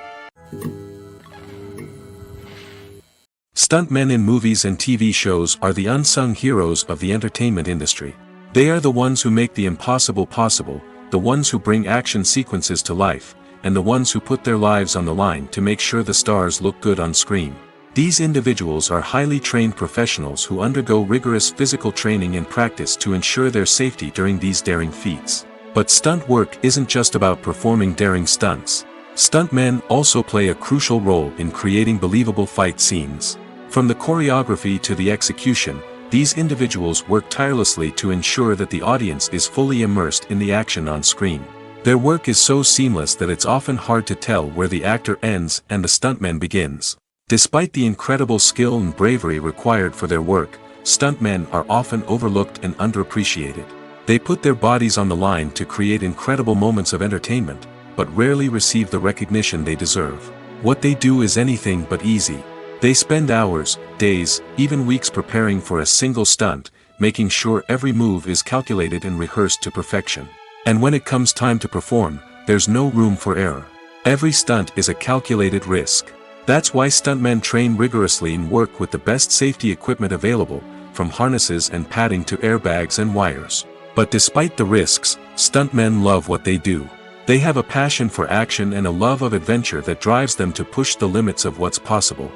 Stuntmen in movies and TV shows are the unsung heroes of the entertainment industry. They are the ones who make the impossible possible, the ones who bring action sequences to life, and the ones who put their lives on the line to make sure the stars look good on screen. These individuals are highly trained professionals who undergo rigorous physical training and practice to ensure their safety during these daring feats. But stunt work isn't just about performing daring stunts. Stuntmen also play a crucial role in creating believable fight scenes. From the choreography to the execution, these individuals work tirelessly to ensure that the audience is fully immersed in the action on screen. Their work is so seamless that it's often hard to tell where the actor ends and the stuntman begins. Despite the incredible skill and bravery required for their work, stuntmen are often overlooked and underappreciated. They put their bodies on the line to create incredible moments of entertainment, but rarely receive the recognition they deserve. What they do is anything but easy. They spend hours, days, even weeks preparing for a single stunt, making sure every move is calculated and rehearsed to perfection. And when it comes time to perform, there's no room for error. Every stunt is a calculated risk. That's why stuntmen train rigorously and work with the best safety equipment available, from harnesses and padding to airbags and wires. But despite the risks, stuntmen love what they do. They have a passion for action and a love of adventure that drives them to push the limits of what's possible.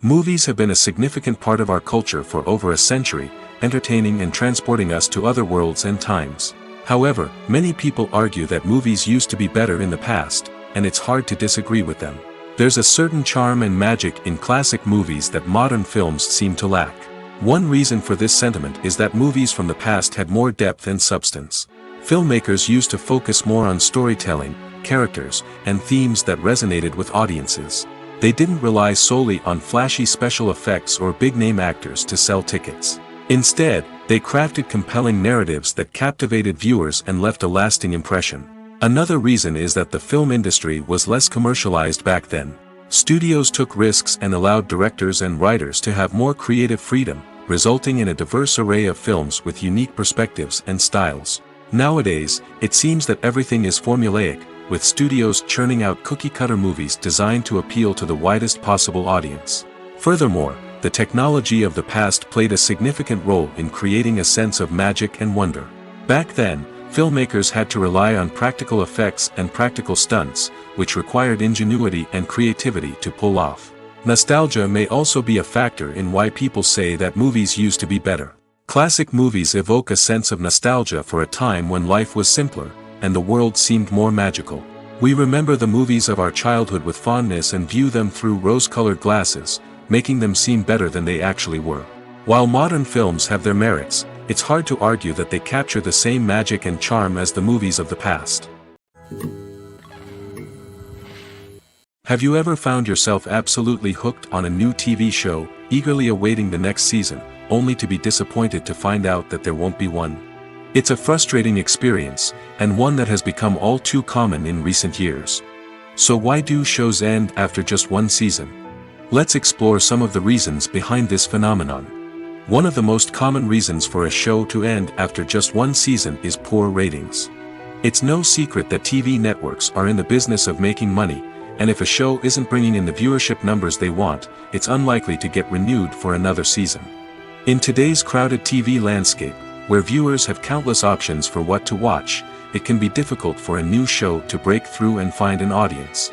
Movies have been a significant part of our culture for over a century, entertaining and transporting us to other worlds and times. However, many people argue that movies used to be better in the past, and it's hard to disagree with them. There's a certain charm and magic in classic movies that modern films seem to lack. One reason for this sentiment is that movies from the past had more depth and substance. Filmmakers used to focus more on storytelling, characters, and themes that resonated with audiences. They didn't rely solely on flashy special effects or big-name actors to sell tickets. Instead, they crafted compelling narratives that captivated viewers and left a lasting impression. Another reason is that the film industry was less commercialized back then. Studios took risks and allowed directors and writers to have more creative freedom, resulting in a diverse array of films with unique perspectives and styles. Nowadays, it seems that everything is formulaic, with studios churning out cookie-cutter movies designed to appeal to the widest possible audience. Furthermore, the technology of the past played a significant role in creating a sense of magic and wonder. Back then, filmmakers had to rely on practical effects and practical stunts, which required ingenuity and creativity to pull off. Nostalgia may also be a factor in why people say that movies used to be better. Classic movies evoke a sense of nostalgia for a time when life was simpler, and the world seemed more magical. We remember the movies of our childhood with fondness and view them through rose-colored glasses, making them seem better than they actually were. While modern films have their merits, it's hard to argue that they capture the same magic and charm as the movies of the past. Have you ever found yourself absolutely hooked on a new TV show, eagerly awaiting the next season, only to be disappointed to find out that there won't be one? It's a frustrating experience, and one that has become all too common in recent years. So why do shows end after just one season? Let's explore some of the reasons behind this phenomenon. One of the most common reasons for a show to end after just one season is poor ratings. It's no secret that TV networks are in the business of making money, and if a show isn't bringing in the viewership numbers they want, it's unlikely to get renewed for another season. In today's crowded TV landscape, where viewers have countless options for what to watch, it can be difficult for a new show to break through and find an audience.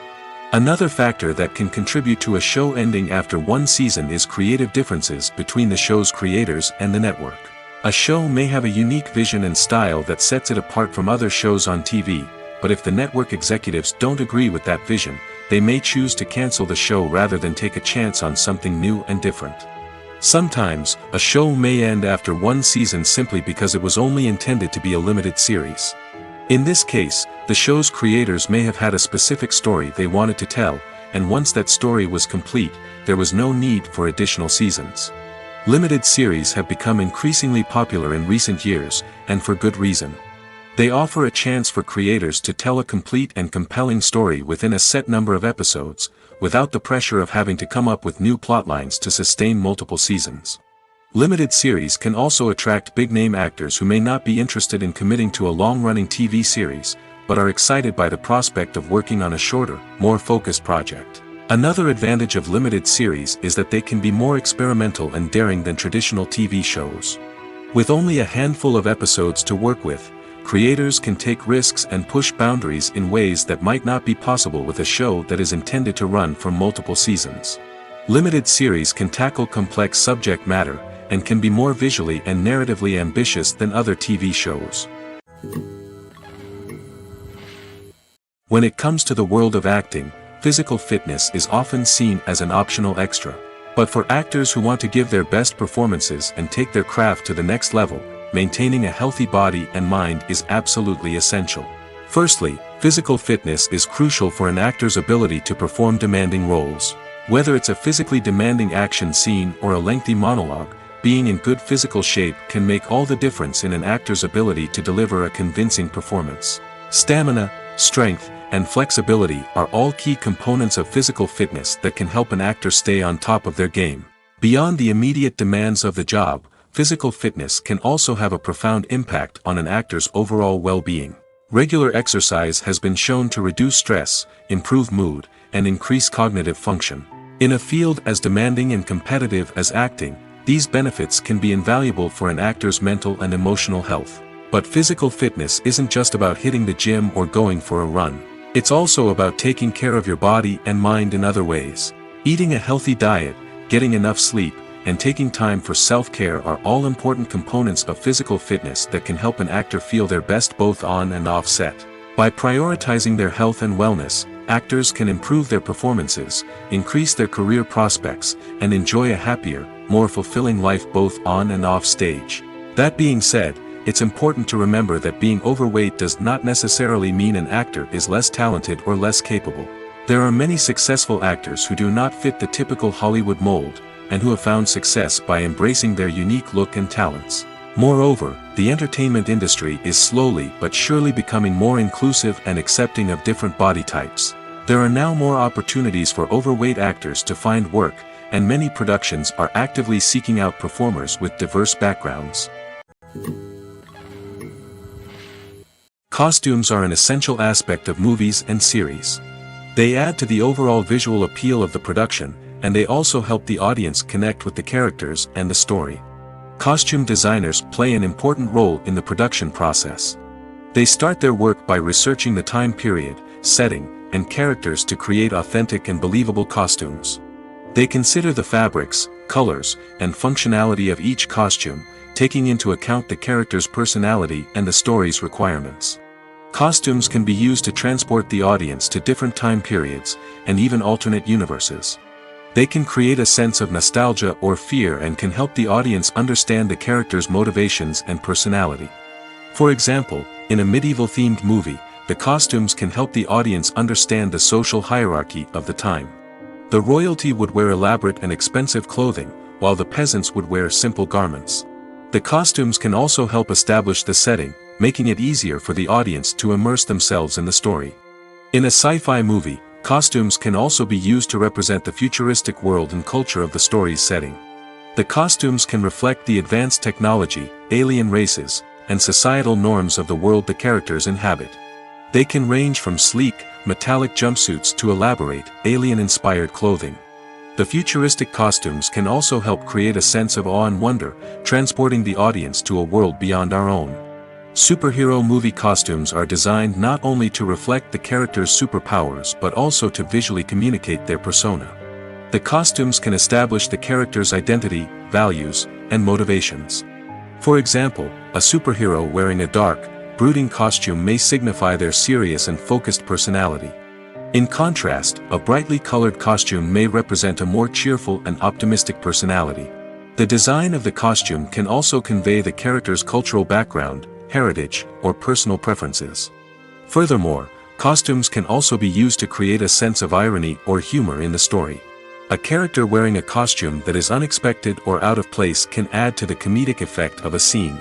Another factor that can contribute to a show ending after one season is creative differences between the show's creators and the network. A show may have a unique vision and style that sets it apart from other shows on TV, but if the network executives don't agree with that vision, they may choose to cancel the show rather than take a chance on something new and different. Sometimes, a show may end after one season simply because it was only intended to be a limited series. In this case, the show's creators may have had a specific story they wanted to tell, and once that story was complete, there was no need for additional seasons. Limited series have become increasingly popular in recent years, and for good reason. They offer a chance for creators to tell a complete and compelling story within a set number of episodes, without the pressure of having to come up with new plotlines to sustain multiple seasons. Limited series can also attract big-name actors who may not be interested in committing to a long-running TV series, but are excited by the prospect of working on a shorter, more focused project. Another advantage of limited series is that they can be more experimental and daring than traditional TV shows. With only a handful of episodes to work with, creators can take risks and push boundaries in ways that might not be possible with a show that is intended to run for multiple seasons. Limited series can tackle complex subject matter, and can be more visually and narratively ambitious than other TV shows. When it comes to the world of acting, physical fitness is often seen as an optional extra. But for actors who want to give their best performances and take their craft to the next level, maintaining a healthy body and mind is absolutely essential. Firstly, physical fitness is crucial for an actor's ability to perform demanding roles. Whether it's a physically demanding action scene or a lengthy monologue, being in good physical shape can make all the difference in an actor's ability to deliver a convincing performance. Stamina, strength, and flexibility are all key components of physical fitness that can help an actor stay on top of their game. Beyond the immediate demands of the job, physical fitness can also have a profound impact on an actor's overall well-being. Regular exercise has been shown to reduce stress, improve mood, and increase cognitive function. In a field as demanding and competitive as acting, these benefits can be invaluable for an actor's mental and emotional health. But physical fitness isn't just about hitting the gym or going for a run. It's also about taking care of your body and mind in other ways. Eating a healthy diet, getting enough sleep, and taking time for self-care are all important components of physical fitness that can help an actor feel their best both on and off set. By prioritizing their health and wellness, actors can improve their performances, increase their career prospects, and enjoy a happier, more fulfilling life both on and off stage. That being said, it's important to remember that being overweight does not necessarily mean an actor is less talented or less capable. There are many successful actors who do not fit the typical Hollywood mold, and who have found success by embracing their unique look and talents. Moreover, the entertainment industry is slowly but surely becoming more inclusive and accepting of different body types. There are now more opportunities for overweight actors to find work, and many productions are actively seeking out performers with diverse backgrounds. Costumes are an essential aspect of movies and series. They add to the overall visual appeal of the production, and they also help the audience connect with the characters and the story. Costume designers play an important role in the production process. They start their work by researching the time period, setting, and characters to create authentic and believable costumes. They consider the fabrics, colors, and functionality of each costume, taking into account the character's personality and the story's requirements. Costumes can be used to transport the audience to different time periods, and even alternate universes. They can create a sense of nostalgia or fear and can help the audience understand the character's motivations and personality. For example, in a medieval-themed movie, the costumes can help the audience understand the social hierarchy of the time. The royalty would wear elaborate and expensive clothing, while the peasants would wear simple garments. The costumes can also help establish the setting, making it easier for the audience to immerse themselves in the story. In a sci-fi movie, costumes can also be used to represent the futuristic world and culture of the story's setting. The costumes can reflect the advanced technology, alien races, and societal norms of the world the characters inhabit. They can range from sleek, metallic jumpsuits to elaborate, alien-inspired clothing. The futuristic costumes can also help create a sense of awe and wonder, transporting the audience to a world beyond our own. Superhero movie costumes are designed not only to reflect the character's superpowers but also to visually communicate their persona. The costumes can establish the character's identity, values, and motivations. For example, a superhero wearing a dark, brooding costume may signify their serious and focused personality. In contrast, a brightly colored costume may represent a more cheerful and optimistic personality. The design of the costume can also convey the character's cultural background, heritage, or personal preferences. Furthermore, costumes can also be used to create a sense of irony or humor in the story. A character wearing a costume that is unexpected or out of place can add to the comedic effect of a scene.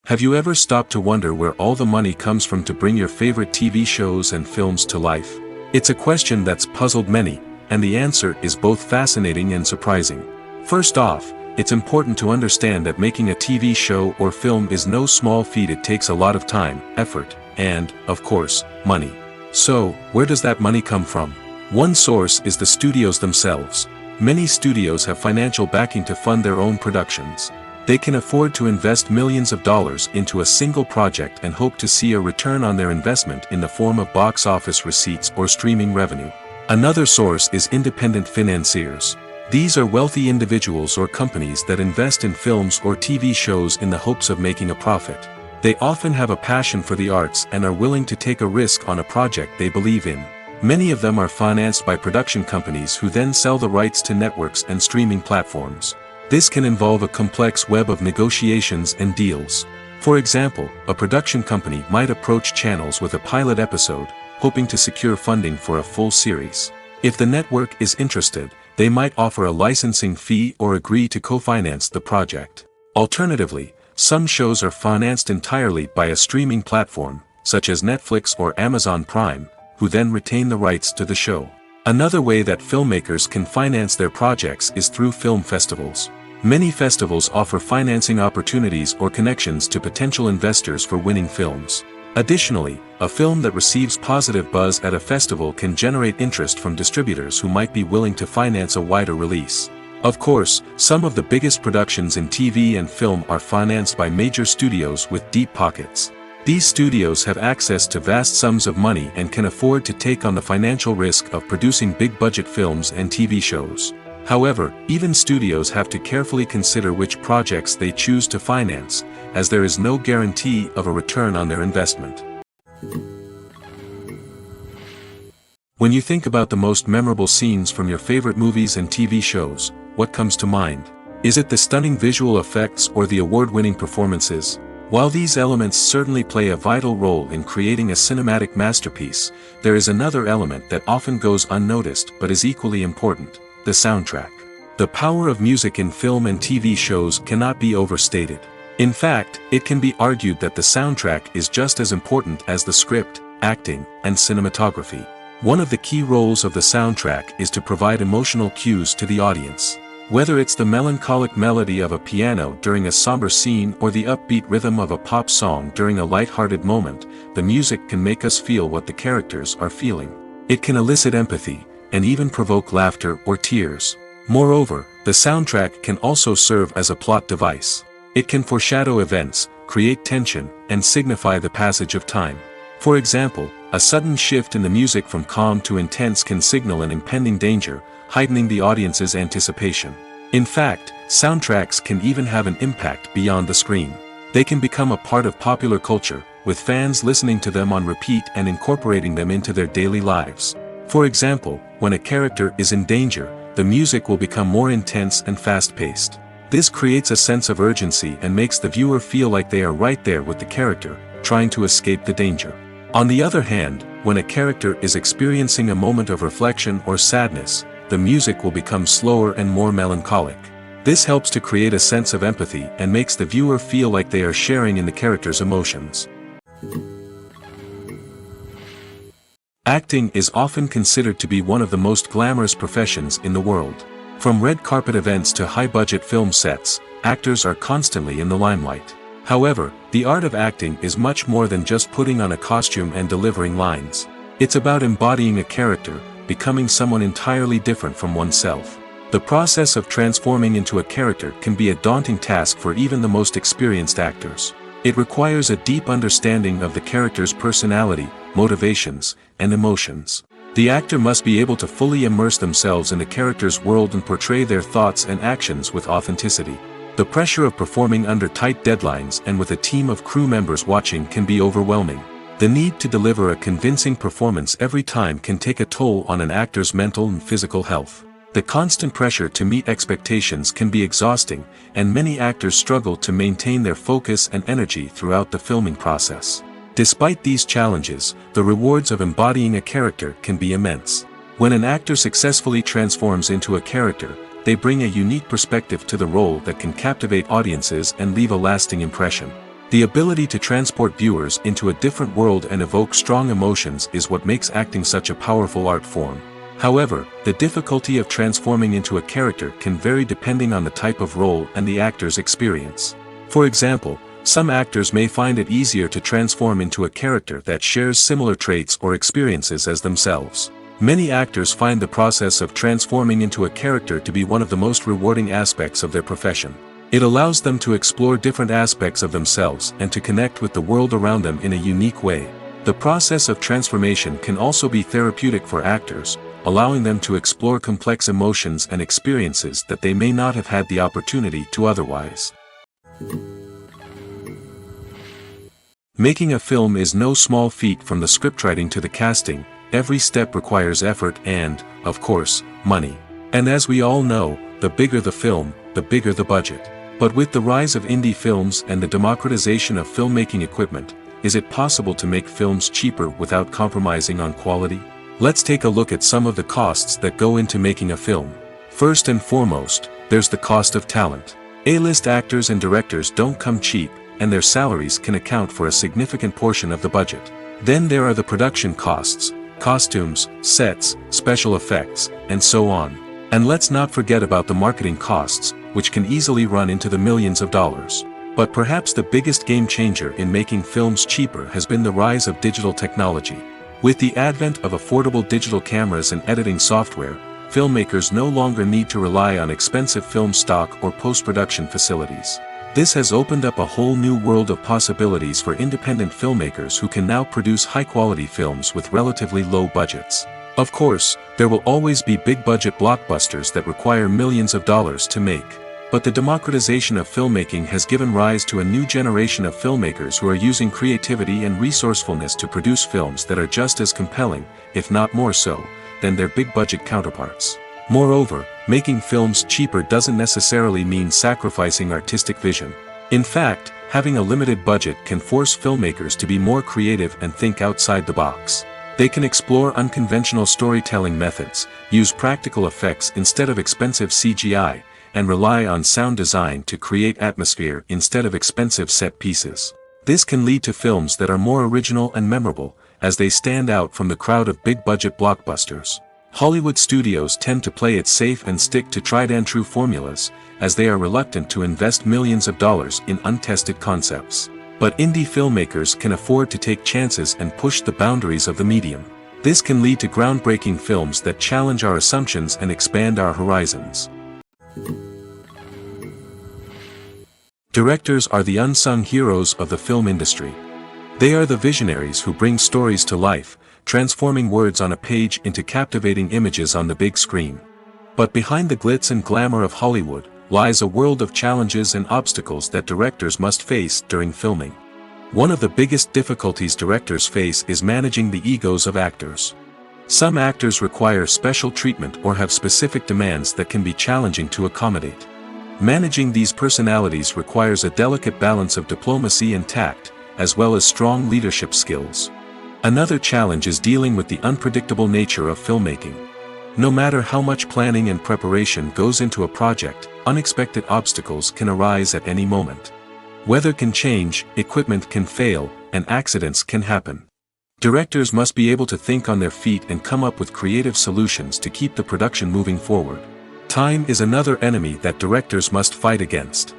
Have you ever stopped to wonder where all the money comes from to bring your favorite TV shows and films to life? It's a question that's puzzled many, and the answer is both fascinating and surprising. First off, it's important to understand that making a TV show or film is no small feat. It takes a lot of time, effort, and, of course, money. So, where does that money come from? One source is the studios themselves. Many studios have financial backing to fund their own productions. They can afford to invest millions of dollars into a single project and hope to see a return on their investment in the form of box office receipts or streaming revenue. Another source is independent financiers. These are wealthy individuals or companies that invest in films or TV shows in the hopes of making a profit. They often have a passion for the arts and are willing to take a risk on a project they believe in. Many of them are financed by production companies who then sell the rights to networks and streaming platforms. This can involve a complex web of negotiations and deals. For example, a production company might approach channels with a pilot episode, hoping to secure funding for a full series. If the network is interested, they might offer a licensing fee or agree to co-finance the project. Alternatively, some shows are financed entirely by a streaming platform, such as Netflix or Amazon Prime, who then retain the rights to the show. Another way that filmmakers can finance their projects is through film festivals. Many festivals offer financing opportunities or connections to potential investors for winning films. Additionally, a film that receives positive buzz at a festival can generate interest from distributors who might be willing to finance a wider release. Of course, some of the biggest productions in TV and film are financed by major studios with deep pockets. These studios have access to vast sums of money and can afford to take on the financial risk of producing big-budget films and TV shows. However, even studios have to carefully consider which projects they choose to finance, as there is no guarantee of a return on their investment. When you think about the most memorable scenes from your favorite movies and TV shows, what comes to mind? Is it the stunning visual effects or the award-winning performances? While these elements certainly play a vital role in creating a cinematic masterpiece, there is another element that often goes unnoticed but is equally important: the soundtrack. The power of music in film and TV shows cannot be overstated. In fact, it can be argued that the soundtrack is just as important as the script, acting, and cinematography. One of the key roles of the soundtrack is to provide emotional cues to the audience. Whether it's the melancholic melody of a piano during a somber scene or the upbeat rhythm of a pop song during a light-hearted moment, the music can make us feel what the characters are feeling. It can elicit empathy, and even provoke laughter or tears. Moreover, the soundtrack can also serve as a plot device. It can foreshadow events, create tension, and signify the passage of time. For example, a sudden shift in the music from calm to intense can signal an impending danger, heightening the audience's anticipation. In fact, soundtracks can even have an impact beyond the screen. They can become a part of popular culture, with fans listening to them on repeat and incorporating them into their daily lives. For example, when a character is in danger, the music will become more intense and fast-paced. This creates a sense of urgency and makes the viewer feel like they are right there with the character, trying to escape the danger. On the other hand, when a character is experiencing a moment of reflection or sadness, the music will become slower and more melancholic. This helps to create a sense of empathy and makes the viewer feel like they are sharing in the character's emotions. Acting is often considered to be one of the most glamorous professions in the world. From red carpet events to high-budget film sets, actors are constantly in the limelight. However, the art of acting is much more than just putting on a costume and delivering lines. It's about embodying a character, becoming someone entirely different from oneself. The process of transforming into a character can be a daunting task for even the most experienced actors. It requires a deep understanding of the character's personality, motivations, and emotions. The actor must be able to fully immerse themselves in the character's world and portray their thoughts and actions with authenticity. The pressure of performing under tight deadlines and with a team of crew members watching can be overwhelming. The need to deliver a convincing performance every time can take a toll on an actor's mental and physical health. The constant pressure to meet expectations can be exhausting, and many actors struggle to maintain their focus and energy throughout the filming process. Despite these challenges, the rewards of embodying a character can be immense. When an actor successfully transforms into a character, they bring a unique perspective to the role that can captivate audiences and leave a lasting impression. The ability to transport viewers into a different world and evoke strong emotions is what makes acting such a powerful art form. However, the difficulty of transforming into a character can vary depending on the type of role and the actor's experience. For example, some actors may find it easier to transform into a character that shares similar traits or experiences as themselves. Many actors find the process of transforming into a character to be one of the most rewarding aspects of their profession. It allows them to explore different aspects of themselves and to connect with the world around them in a unique way. The process of transformation can also be therapeutic for actors, allowing them to explore complex emotions and experiences that they may not have had the opportunity to otherwise. Making a film is no small feat. From the scriptwriting to the casting, every step requires effort and, of course, money. And as we all know, the bigger the film, the bigger the budget. But with the rise of indie films and the democratization of filmmaking equipment, is it possible to make films cheaper without compromising on quality? Let's take a look at some of the costs that go into making a film. First and foremost, there's the cost of talent. A-list actors and directors don't come cheap, and their salaries can account for a significant portion of the budget. Then there are the production costs, costumes, sets, special effects, and so on. And let's not forget about the marketing costs, which can easily run into the millions of dollars. But perhaps the biggest game changer in making films cheaper has been the rise of digital technology. With the advent of affordable digital cameras and editing software, filmmakers no longer need to rely on expensive film stock or post-production facilities. This has opened up a whole new world of possibilities for independent filmmakers who can now produce high-quality films with relatively low budgets. Of course, there will always be big-budget blockbusters that require millions of dollars to make. But the democratization of filmmaking has given rise to a new generation of filmmakers who are using creativity and resourcefulness to produce films that are just as compelling, if not more so, than their big-budget counterparts. Moreover, making films cheaper doesn't necessarily mean sacrificing artistic vision. In fact, having a limited budget can force filmmakers to be more creative and think outside the box. They can explore unconventional storytelling methods, use practical effects instead of expensive CGI, and rely on sound design to create atmosphere instead of expensive set pieces. This can lead to films that are more original and memorable, as they stand out from the crowd of big-budget blockbusters. Hollywood studios tend to play it safe and stick to tried-and-true formulas, as they are reluctant to invest millions of dollars in untested concepts. But indie filmmakers can afford to take chances and push the boundaries of the medium. This can lead to groundbreaking films that challenge our assumptions and expand our horizons. Directors are the unsung heroes of the film industry. They are the visionaries who bring stories to life, transforming words on a page into captivating images on the big screen. But behind the glitz and glamour of Hollywood lies a world of challenges and obstacles that directors must face during filming. One of the biggest difficulties directors face is managing the egos of actors. Some actors require special treatment or have specific demands that can be challenging to accommodate. Managing these personalities requires a delicate balance of diplomacy and tact, as well as strong leadership skills. Another challenge is dealing with the unpredictable nature of filmmaking. No matter how much planning and preparation goes into a project, unexpected obstacles can arise at any moment. Weather can change, equipment can fail, and accidents can happen. Directors must be able to think on their feet and come up with creative solutions to keep the production moving forward. Time is another enemy that directors must fight against.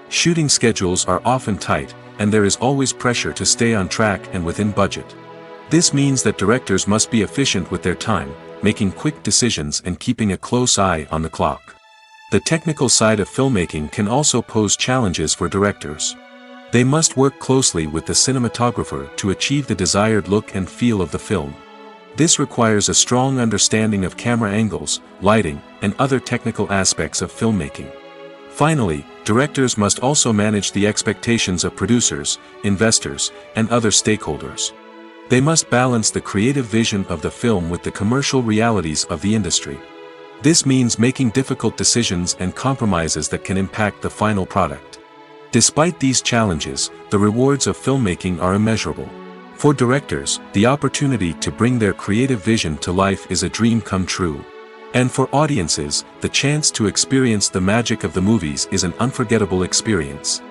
Shooting schedules are often tight, and there is always pressure to stay on track and within budget. This means that directors must be efficient with their time, making quick decisions and keeping a close eye on the clock. The technical side of filmmaking can also pose challenges for directors. They must work closely with the cinematographer to achieve the desired look and feel of the film. This requires a strong understanding of camera angles, lighting, and other technical aspects of filmmaking. Finally, directors must also manage the expectations of producers, investors, and other stakeholders. They must balance the creative vision of the film with the commercial realities of the industry. This means making difficult decisions and compromises that can impact the final product. Despite these challenges, the rewards of filmmaking are immeasurable. For directors, the opportunity to bring their creative vision to life is a dream come true. And for audiences, the chance to experience the magic of the movies is an unforgettable experience.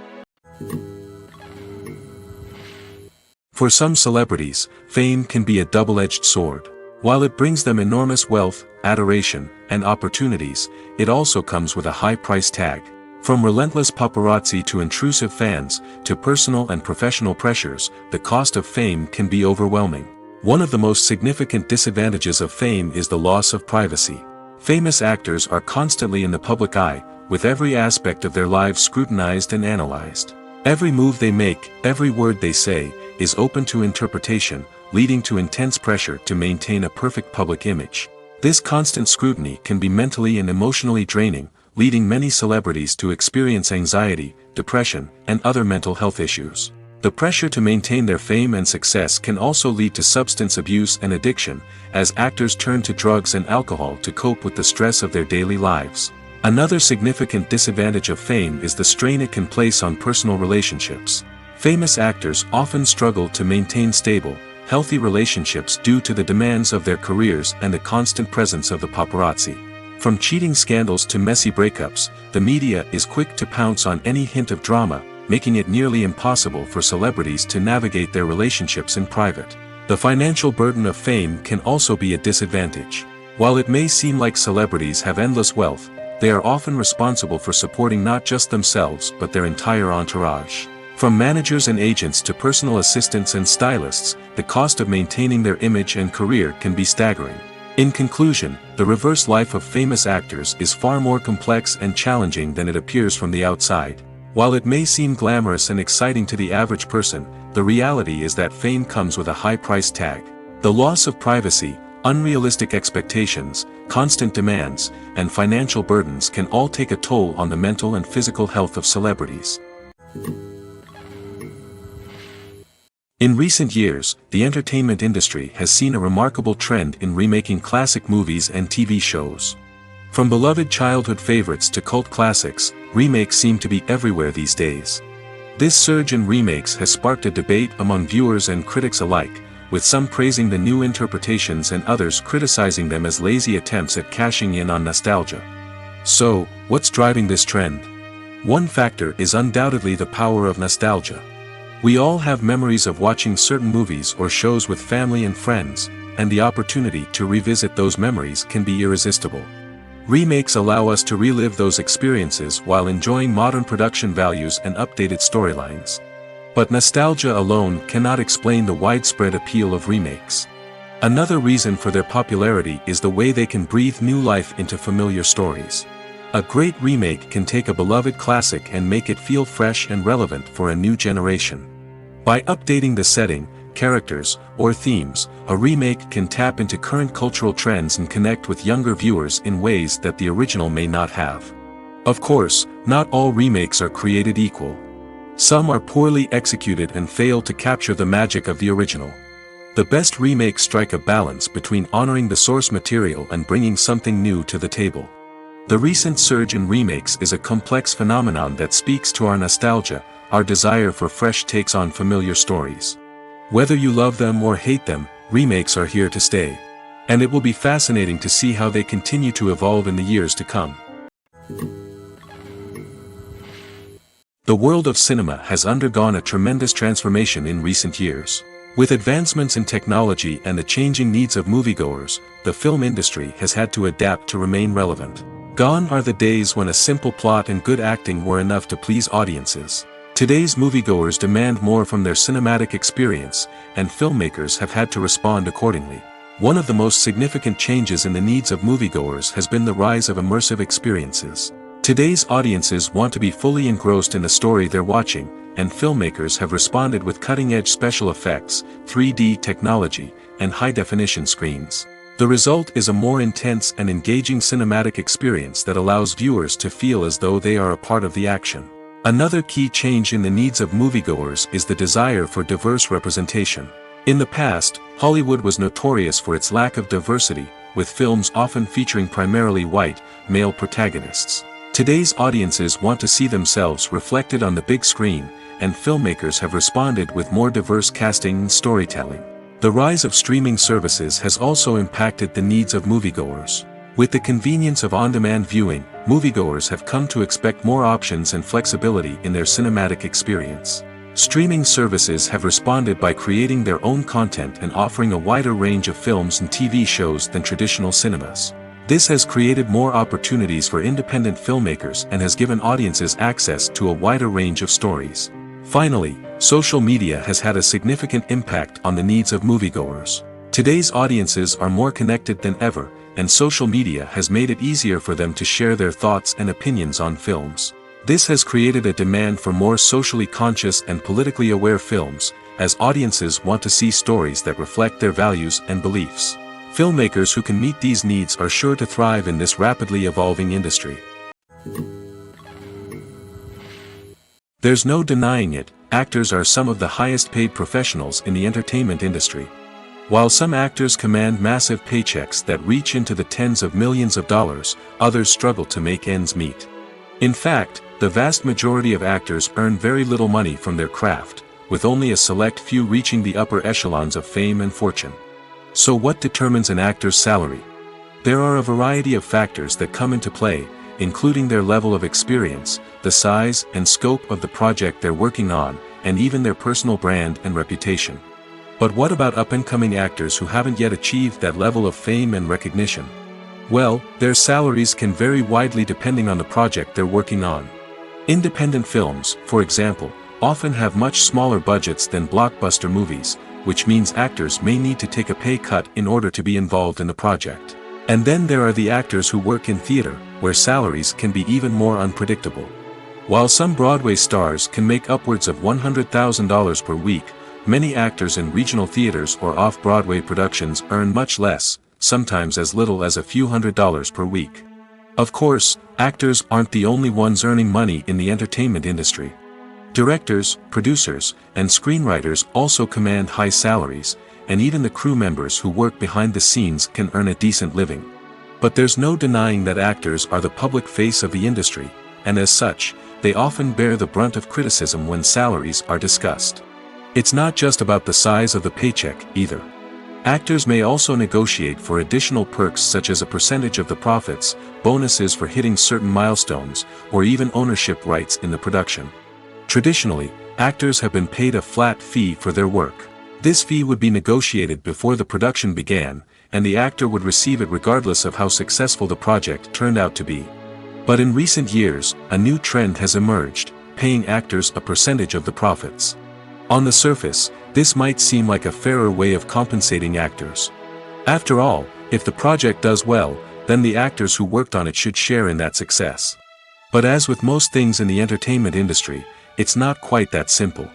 For some celebrities, fame can be a double-edged sword. While it brings them enormous wealth, adoration, and opportunities, it also comes with a high price tag. From relentless paparazzi to intrusive fans, to personal and professional pressures, the cost of fame can be overwhelming. One of the most significant disadvantages of fame is the loss of privacy. Famous actors are constantly in the public eye, with every aspect of their lives scrutinized and analyzed. Every move they make, every word they say, is open to interpretation, leading to intense pressure to maintain a perfect public image. This constant scrutiny can be mentally and emotionally draining, leading many celebrities to experience anxiety, depression, and other mental health issues. The pressure to maintain their fame and success can also lead to substance abuse and addiction, as actors turn to drugs and alcohol to cope with the stress of their daily lives. Another significant disadvantage of fame is the strain it can place on personal relationships. Famous actors often struggle to maintain stable, healthy relationships due to the demands of their careers and the constant presence of the paparazzi. From cheating scandals to messy breakups, the media is quick to pounce on any hint of drama, making it nearly impossible for celebrities to navigate their relationships in private. The financial burden of fame can also be a disadvantage. While it may seem like celebrities have endless wealth, they are often responsible for supporting not just themselves but their entire entourage. From managers and agents to personal assistants and stylists, the cost of maintaining their image and career can be staggering. In conclusion, the reverse life of famous actors is far more complex and challenging than it appears from the outside. While it may seem glamorous and exciting to the average person, the reality is that fame comes with a high price tag. The loss of privacy, unrealistic expectations, constant demands, and financial burdens can all take a toll on the mental and physical health of celebrities. In recent years, the entertainment industry has seen a remarkable trend in remaking classic movies and TV shows. From beloved childhood favorites to cult classics, remakes seem to be everywhere these days. This surge in remakes has sparked a debate among viewers and critics alike, with some praising the new interpretations and others criticizing them as lazy attempts at cashing in on nostalgia. So, what's driving this trend? One factor is undoubtedly the power of nostalgia. We all have memories of watching certain movies or shows with family and friends, and the opportunity to revisit those memories can be irresistible. Remakes allow us to relive those experiences while enjoying modern production values and updated storylines. But nostalgia alone cannot explain the widespread appeal of remakes. Another reason for their popularity is the way they can breathe new life into familiar stories. A great remake can take a beloved classic and make it feel fresh and relevant for a new generation. By updating the setting, characters, or themes, a remake can tap into current cultural trends and connect with younger viewers in ways that the original may not have. Of course, not all remakes are created equal. Some are poorly executed and fail to capture the magic of the original. The best remakes strike a balance between honoring the source material and bringing something new to the table. The recent surge in remakes is a complex phenomenon that speaks to our nostalgia, our desire for fresh takes on familiar stories. Whether you love them or hate them, remakes are here to stay. And it will be fascinating to see how they continue to evolve in the years to come. The world of cinema has undergone a tremendous transformation in recent years. With advancements in technology and the changing needs of moviegoers, the film industry has had to adapt to remain relevant. Gone are the days when a simple plot and good acting were enough to please audiences. Today's moviegoers demand more from their cinematic experience, and filmmakers have had to respond accordingly. One of the most significant changes in the needs of moviegoers has been the rise of immersive experiences. Today's audiences want to be fully engrossed in the story they're watching, and filmmakers have responded with cutting-edge special effects, 3D technology, and high-definition screens. The result is a more intense and engaging cinematic experience that allows viewers to feel as though they are a part of the action. Another key change in the needs of moviegoers is the desire for diverse representation. In the past, Hollywood was notorious for its lack of diversity, with films often featuring primarily white, male protagonists. Today's audiences want to see themselves reflected on the big screen, and filmmakers have responded with more diverse casting and storytelling. The rise of streaming services has also impacted the needs of moviegoers. With the convenience of on-demand viewing, moviegoers have come to expect more options and flexibility in their cinematic experience. Streaming services have responded by creating their own content and offering a wider range of films and TV shows than traditional cinemas. This has created more opportunities for independent filmmakers and has given audiences access to a wider range of stories. Finally, social media has had a significant impact on the needs of moviegoers. Today's audiences are more connected than ever, and social media has made it easier for them to share their thoughts and opinions on films. This has created a demand for more socially conscious and politically aware films, as audiences want to see stories that reflect their values and beliefs. Filmmakers who can meet these needs are sure to thrive in this rapidly evolving industry. There's no denying it, actors are some of the highest paid professionals in the entertainment industry. While some actors command massive paychecks that reach into the tens of millions of dollars, others struggle to make ends meet. In fact, the vast majority of actors earn very little money from their craft, with only a select few reaching the upper echelons of fame and fortune. So what determines an actor's salary? There are a variety of factors that come into play, including their level of experience, the size and scope of the project they're working on, and even their personal brand and reputation. But what about up-and-coming actors who haven't yet achieved that level of fame and recognition? Well, their salaries can vary widely depending on the project they're working on. Independent films, for example, often have much smaller budgets than blockbuster movies, which means actors may need to take a pay cut in order to be involved in the project. And then there are the actors who work in theater, where salaries can be even more unpredictable. While some Broadway stars can make upwards of $100,000 per week, many actors in regional theaters or off-Broadway productions earn much less, sometimes as little as a few $100s per week. Of course, actors aren't the only ones earning money in the entertainment industry. Directors, producers, and screenwriters also command high salaries, and even the crew members who work behind the scenes can earn a decent living. But there's no denying that actors are the public face of the industry, and as such, they often bear the brunt of criticism when salaries are discussed. It's not just about the size of the paycheck, either. Actors may also negotiate for additional perks such as a percentage of the profits, bonuses for hitting certain milestones, or even ownership rights in the production. Traditionally, actors have been paid a flat fee for their work. This fee would be negotiated before the production began, and the actor would receive it regardless of how successful the project turned out to be. But in recent years, a new trend has emerged, paying actors a percentage of the profits. On the surface, this might seem like a fairer way of compensating actors. After all, if the project does well, then the actors who worked on it should share in that success. But as with most things in the entertainment industry, it's not quite that simple.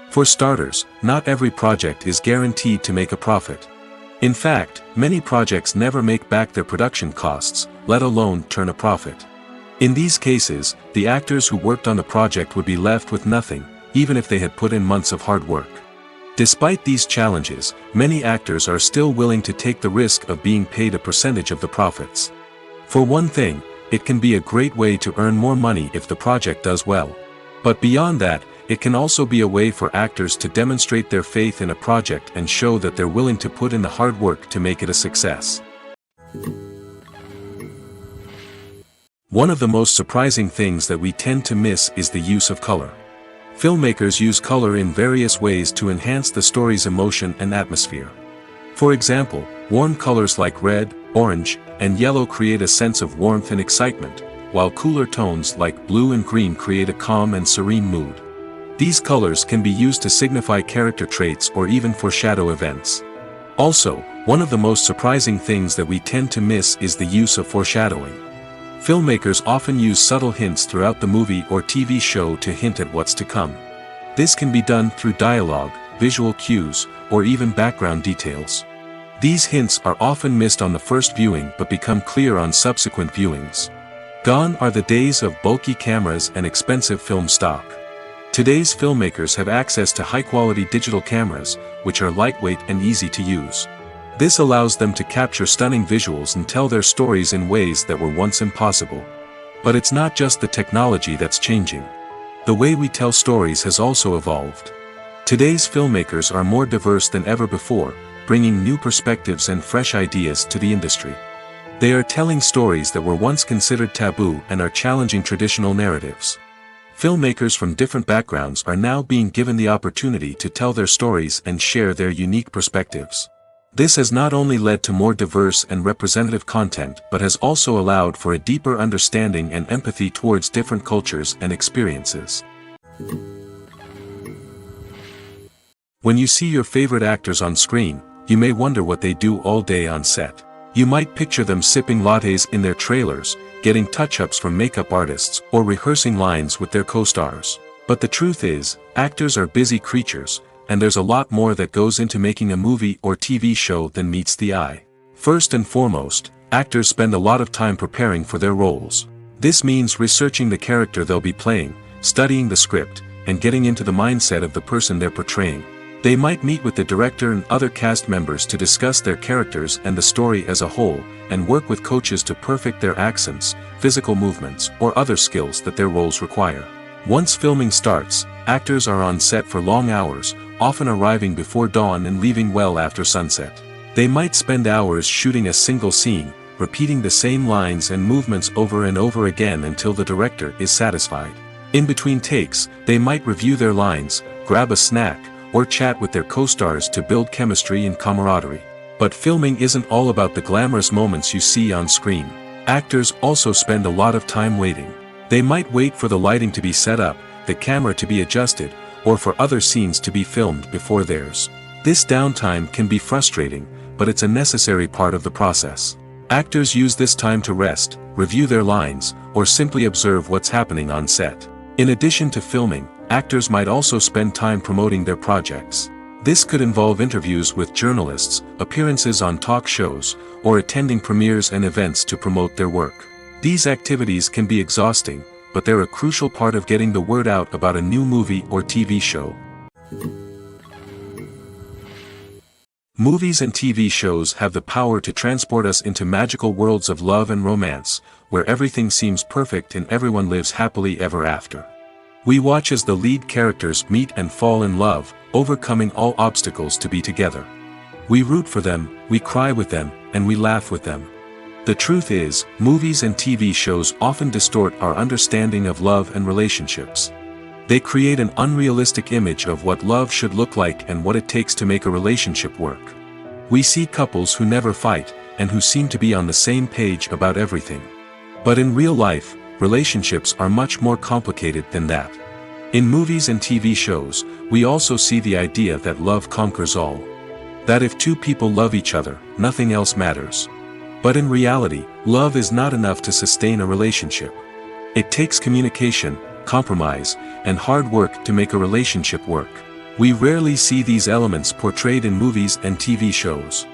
For starters, not every project is guaranteed to make a profit. In fact, many projects never make back their production costs, let alone turn a profit. In these cases, the actors who worked on the project would be left with nothing, even if they had put in months of hard work. Despite these challenges, many actors are still willing to take the risk of being paid a percentage of the profits. For one thing, it can be a great way to earn more money if the project does well. But beyond that, it can also be a way for actors to demonstrate their faith in a project and show that they're willing to put in the hard work to make it a success. One of the most surprising things that we tend to miss is the use of color. Filmmakers use color in various ways to enhance the story's emotion and atmosphere. For example, warm colors like red, orange, and yellow create a sense of warmth and excitement, while cooler tones like blue and green create a calm and serene mood. These colors can be used to signify character traits or even foreshadow events. Also, one of the most surprising things that we tend to miss is the use of foreshadowing. Filmmakers often use subtle hints throughout the movie or TV show to hint at what's to come. This can be done through dialogue, visual cues, or even background details. These hints are often missed on the first viewing but become clear on subsequent viewings. Gone are the days of bulky cameras and expensive film stock. Today's filmmakers have access to high-quality digital cameras, which are lightweight and easy to use. This allows them to capture stunning visuals and tell their stories in ways that were once impossible. But it's not just the technology that's changing. The way we tell stories has also evolved. Today's filmmakers are more diverse than ever before, bringing new perspectives and fresh ideas to the industry. They are telling stories that were once considered taboo and are challenging traditional narratives. Filmmakers from different backgrounds are now being given the opportunity to tell their stories and share their unique perspectives. This has not only led to more diverse and representative content but has also allowed for a deeper understanding and empathy towards different cultures and experiences. When you see your favorite actors on screen, you may wonder what they do all day on set. You might picture them sipping lattes in their trailers, getting touch-ups from makeup artists, or rehearsing lines with their co-stars. But the truth is, actors are busy creatures, and there's a lot more that goes into making a movie or TV show than meets the eye. First and foremost, actors spend a lot of time preparing for their roles. This means researching the character they'll be playing, studying the script, and getting into the mindset of the person they're portraying. They might meet with the director and other cast members to discuss their characters and the story as a whole, and work with coaches to perfect their accents, physical movements, or other skills that their roles require. Once filming starts, actors are on set for long hours, often arriving before dawn and leaving well after sunset. They might spend hours shooting a single scene, repeating the same lines and movements over and over again until the director is satisfied. In between takes, they might review their lines, grab a snack, or chat with their co-stars to build chemistry and camaraderie. But filming isn't all about the glamorous moments you see on screen. Actors also spend a lot of time waiting. They might wait for the lighting to be set up, the camera to be adjusted, or for other scenes to be filmed before theirs. This downtime can be frustrating, but it's a necessary part of the process. Actors use this time to rest, review their lines, or simply observe what's happening on set. In addition to filming, actors might also spend time promoting their projects. This could involve interviews with journalists, appearances on talk shows, or attending premieres and events to promote their work. These activities can be exhausting, but they're a crucial part of getting the word out about a new movie or TV show. Movies and TV shows have the power to transport us into magical worlds of love and romance, where everything seems perfect and everyone lives happily ever after. We watch as the lead characters meet and fall in love, overcoming all obstacles to be together. We root for them, we cry with them, and we laugh with them. The truth is, movies and TV shows often distort our understanding of love and relationships. They create an unrealistic image of what love should look like and what it takes to make a relationship work. We see couples who never fight, and who seem to be on the same page about everything. But in real life, relationships are much more complicated than that. In movies and TV shows, we also see the idea that love conquers all. That if two people love each other, nothing else matters. But in reality, love is not enough to sustain a relationship. It takes communication, compromise, and hard work to make a relationship work. We rarely see these elements portrayed in movies and TV shows.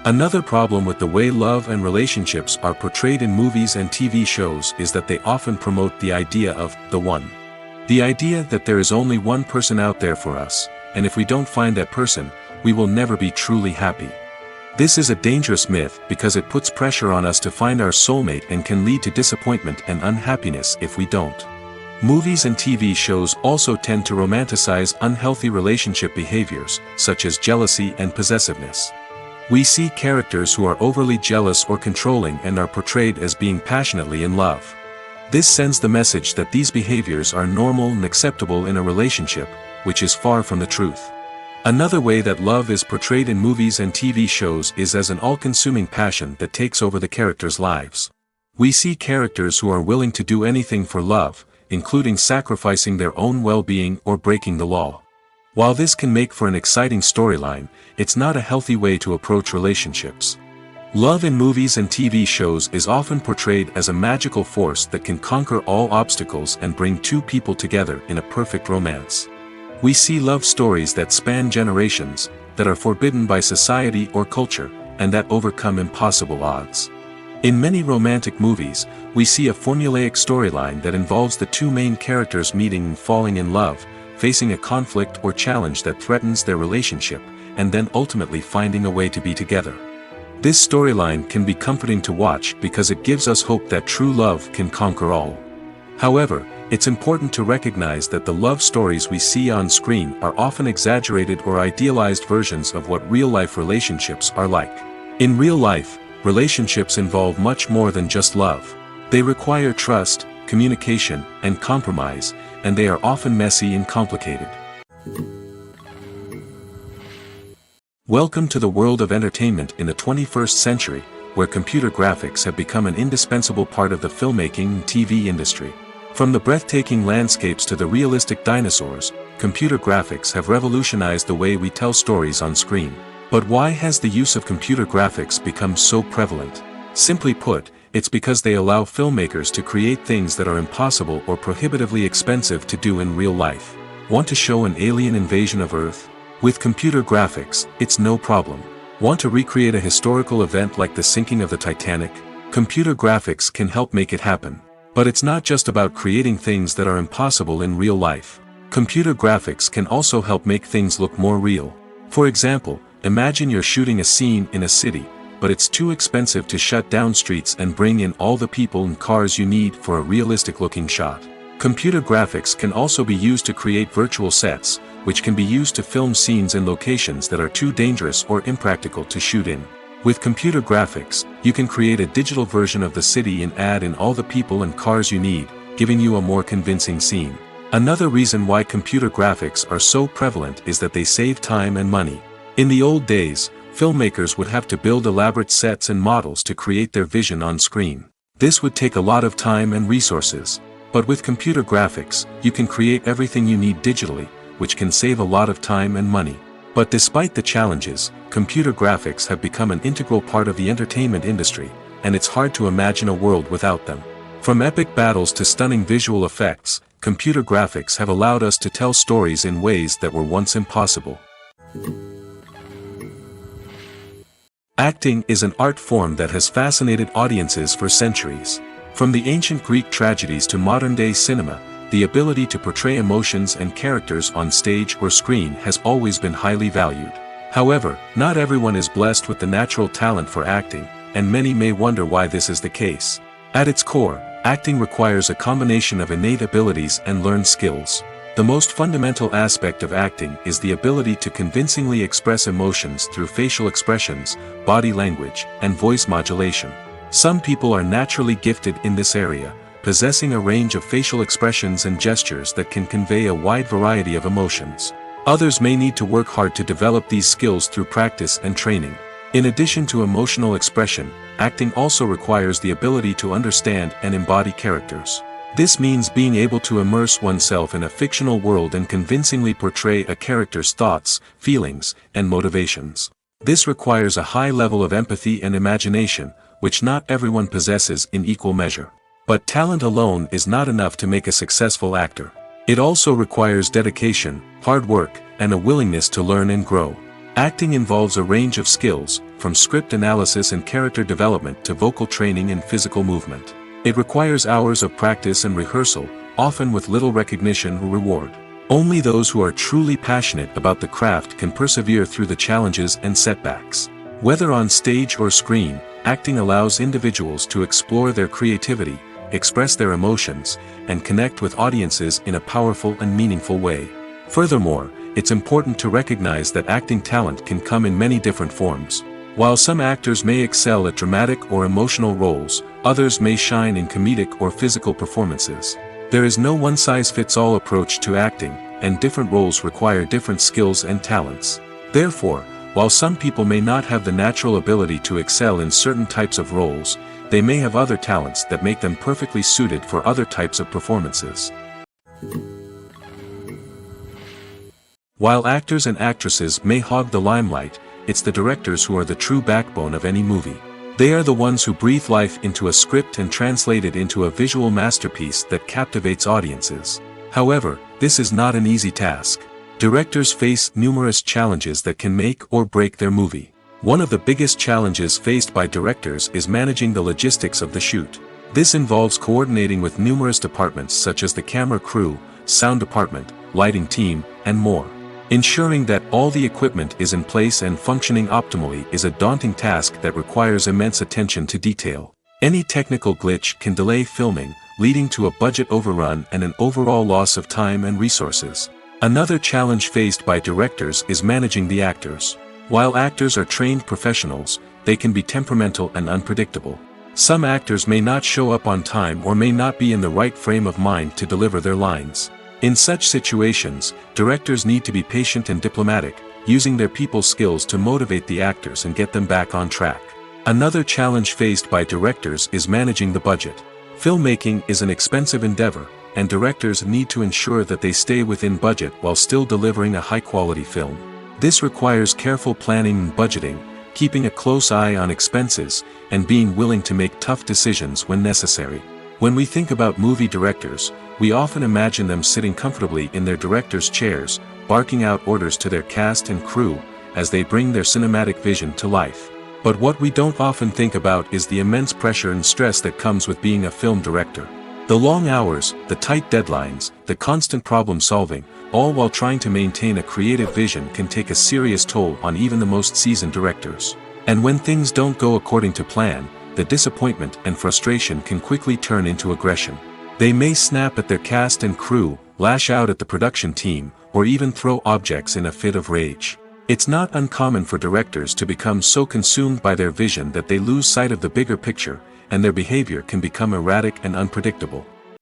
Another problem with the way love and relationships are portrayed in movies and TV shows is that they often promote the idea of the one. The idea that there is only one person out there for us, and if we don't find that person, we will never be truly happy. This is a dangerous myth because it puts pressure on us to find our soulmate and can lead to disappointment and unhappiness if we don't. Movies and TV shows also tend to romanticize unhealthy relationship behaviors, such as jealousy and possessiveness. We see characters who are overly jealous or controlling and are portrayed as being passionately in love. This sends the message that these behaviors are normal and acceptable in a relationship, which is far from the truth. Another way that love is portrayed in movies and TV shows is as an all-consuming passion that takes over the characters' lives. We see characters who are willing to do anything for love, including sacrificing their own well-being or breaking the law. While this can make for an exciting storyline, it's not a healthy way to approach relationships. Love in movies and TV shows is often portrayed as a magical force that can conquer all obstacles and bring two people together in a perfect romance. We see love stories that span generations, that are forbidden by society or culture, and that overcome impossible odds. In many romantic movies, we see a formulaic storyline that involves the two main characters meeting and falling in love, facing a conflict or challenge that threatens their relationship, and then ultimately finding a way to be together. This storyline can be comforting to watch because it gives us hope that true love can conquer all. However, it's important to recognize that the love stories we see on screen are often exaggerated or idealized versions of what real-life relationships are like. In real life, relationships involve much more than just love. They require trust, communication, and compromise, and they are often messy and complicated. Welcome to the world of entertainment in the 21st century, where computer graphics have become an indispensable part of the filmmaking and TV industry. From the breathtaking landscapes to the realistic dinosaurs, computer graphics have revolutionized the way we tell stories on screen. But why has the use of computer graphics become so prevalent? Simply put, it's because they allow filmmakers to create things that are impossible or prohibitively expensive to do in real life. Want to show an alien invasion of Earth? With computer graphics, it's no problem. Want to recreate a historical event like the sinking of the Titanic? Computer graphics can help make it happen. But it's not just about creating things that are impossible in real life. Computer graphics can also help make things look more real. For example, imagine you're shooting a scene in a city, but it's too expensive to shut down streets and bring in all the people and cars you need for a realistic-looking shot. Computer graphics can also be used to create virtual sets, which can be used to film scenes in locations that are too dangerous or impractical to shoot in. With computer graphics, you can create a digital version of the city and add in all the people and cars you need, giving you a more convincing scene. Another reason why computer graphics are so prevalent is that they save time and money. In the old days, filmmakers would have to build elaborate sets and models to create their vision on screen. This would take a lot of time and resources. But with computer graphics, you can create everything you need digitally, which can save a lot of time and money. But despite the challenges, computer graphics have become an integral part of the entertainment industry, and it's hard to imagine a world without them. From epic battles to stunning visual effects, computer graphics have allowed us to tell stories in ways that were once impossible. Acting is an art form that has fascinated audiences for centuries. From the ancient Greek tragedies to modern-day cinema, the ability to portray emotions and characters on stage or screen has always been highly valued. However, not everyone is blessed with the natural talent for acting, and many may wonder why this is the case. At its core, acting requires a combination of innate abilities and learned skills. The most fundamental aspect of acting is the ability to convincingly express emotions through facial expressions, body language, and voice modulation. Some people are naturally gifted in this area, possessing a range of facial expressions and gestures that can convey a wide variety of emotions. Others may need to work hard to develop these skills through practice and training. In addition to emotional expression, acting also requires the ability to understand and embody characters. This means being able to immerse oneself in a fictional world and convincingly portray a character's thoughts, feelings, and motivations. This requires a high level of empathy and imagination, which not everyone possesses in equal measure. But talent alone is not enough to make a successful actor. It also requires dedication, hard work, and a willingness to learn and grow. Acting involves a range of skills, from script analysis and character development to vocal training and physical movement. It requires hours of practice and rehearsal, often with little recognition or reward. Only those who are truly passionate about the craft can persevere through the challenges and setbacks. Whether on stage or screen, acting allows individuals to explore their creativity, express their emotions, and connect with audiences in a powerful and meaningful way. Furthermore, it's important to recognize that acting talent can come in many different forms. While some actors may excel at dramatic or emotional roles, others may shine in comedic or physical performances. There is no one-size-fits-all approach to acting, and different roles require different skills and talents. Therefore, while some people may not have the natural ability to excel in certain types of roles, they may have other talents that make them perfectly suited for other types of performances. While actors and actresses may hog the limelight, it's the directors who are the true backbone of any movie. They are the ones who breathe life into a script and translate it into a visual masterpiece that captivates audiences. However, this is not an easy task. Directors face numerous challenges that can make or break their movie. One of the biggest challenges faced by directors is managing the logistics of the shoot. This involves coordinating with numerous departments such as the camera crew, sound department, lighting team, and more. Ensuring that all the equipment is in place and functioning optimally is a daunting task that requires immense attention to detail. Any technical glitch can delay filming, leading to a budget overrun and an overall loss of time and resources. Another challenge faced by directors is managing the actors. While actors are trained professionals, they can be temperamental and unpredictable. Some actors may not show up on time or may not be in the right frame of mind to deliver their lines. In such situations, directors need to be patient and diplomatic, using their people skills to motivate the actors and get them back on track. Another challenge faced by directors is managing the budget. Filmmaking is an expensive endeavor, and directors need to ensure that they stay within budget while still delivering a high-quality film. This requires careful planning and budgeting, keeping a close eye on expenses, and being willing to make tough decisions when necessary. When we think about movie directors, we often imagine them sitting comfortably in their director's chairs, barking out orders to their cast and crew, as they bring their cinematic vision to life. But what we don't often think about is the immense pressure and stress that comes with being a film director. The long hours, the tight deadlines, the constant problem solving, all while trying to maintain a creative vision can take a serious toll on even the most seasoned directors. And when things don't go according to plan, the disappointment and frustration can quickly turn into aggression. They may snap at their cast and crew, lash out at the production team, or even throw objects in a fit of rage. It's not uncommon for directors to become so consumed by their vision that they lose sight of the bigger picture, and their behavior can become erratic and unpredictable.